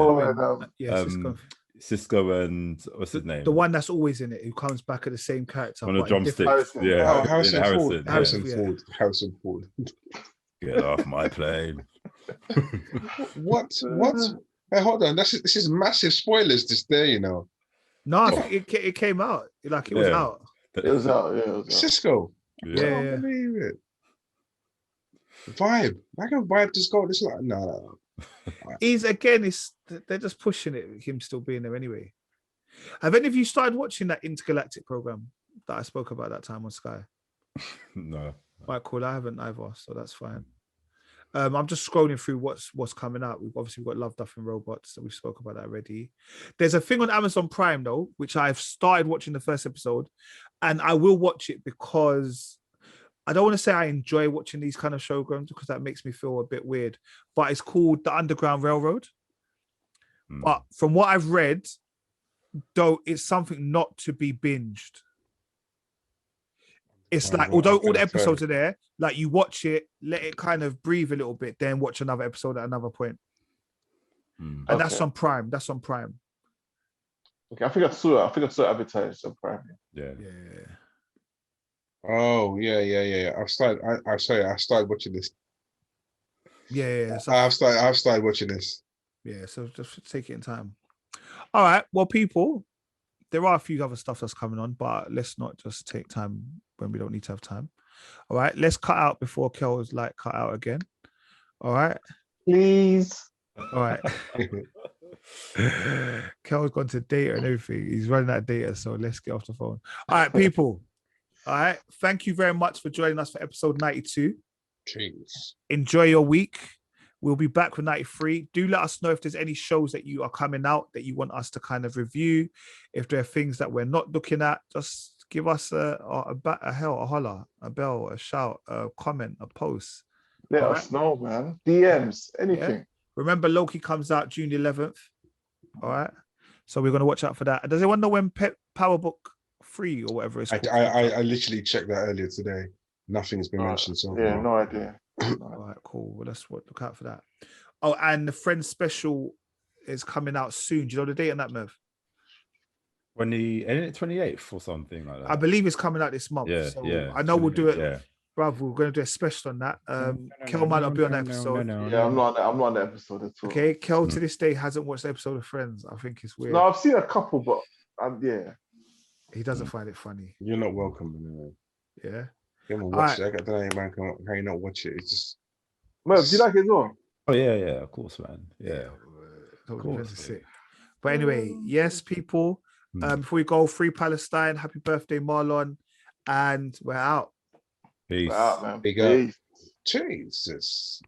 Cisco and what's his name? The one that's always in it, who comes back at the same character. On the drumsticks. Harrison Ford. Get off my plane. What? Hey, hold on. This is massive spoilers. You know. No, I think it came out. Like it was out. It was out. Cisco. Yeah. I can't believe it. Vibe. I can vibe this go. This like no. They're just pushing it. Him still being there anyway. Have any of you started watching that intergalactic program that I spoke about that time on Sky? No. Right, cool. I haven't either, so that's fine. I'm just scrolling through what's coming out. We've got Love, Death and Robots, so we spoke about that already. There's a thing on Amazon Prime though, which I've started watching the first episode, and I will watch it because I don't want to say I enjoy watching these kind of showgrams because that makes me feel a bit weird. But it's called The Underground Railroad. But from what I've read, though, it's something not to be binged. It's like, although all the episodes are there, like you watch it, let it kind of breathe a little bit, then watch another episode at another point. And that's on Prime. Okay, I think I saw it advertised on Prime. Yeah. Oh yeah. I started watching this. Yeah. So I've started watching this. Yeah, so just take it in time. All right. Well, people, there are a few other stuff that's coming on, but let's not just take time when we don't need to have time. All right. Let's cut out before Kel's like cut out again. All right. Please. All right. Kel's gone to data and everything. He's running out of data, so let's get off the phone. All right, people. All right. Thank you very much for joining us for episode 92. Jeez. Enjoy your week. We'll be back with 93. Do let us know if there's any shows that you are coming out that you want us to kind of review. If there are things that we're not looking at, just give us a holler, a bell, a shout, a comment, a post. Let us know, man. DMs, anything. Yeah. Remember, Loki comes out June 11th. All right. So we're going to watch out for that. Does anyone know when Power Book 3 or whatever it's called? I literally checked that earlier today. Nothing's been mentioned so far. Yeah, no idea. All right, cool. Well, let's look out for that. Oh, and the Friends special is coming out soon. Do you know the date on that, Merv? 28th or something like that. I believe it's coming out this month. Yeah, so yeah. I know we'll do it. Yeah. Bruv, we're going to do a special on that. Kel might not be on that episode. Yeah, I'm not on that episode at all. Okay, Kel to this day hasn't watched the episode of Friends. I think it's weird. No, I've seen a couple, but yeah. He doesn't find it funny. You're not welcome anyway. Yeah. You haven't watched it. I don't know, man. How you not watch it? It's just. Merv, do you like it as well? Oh yeah, of course, man. Yeah. Of course. But anyway, yes, people. Before we go, Free Palestine, happy birthday, Marlon, and we're out. Peace. We're out, man. Big up. Jesus.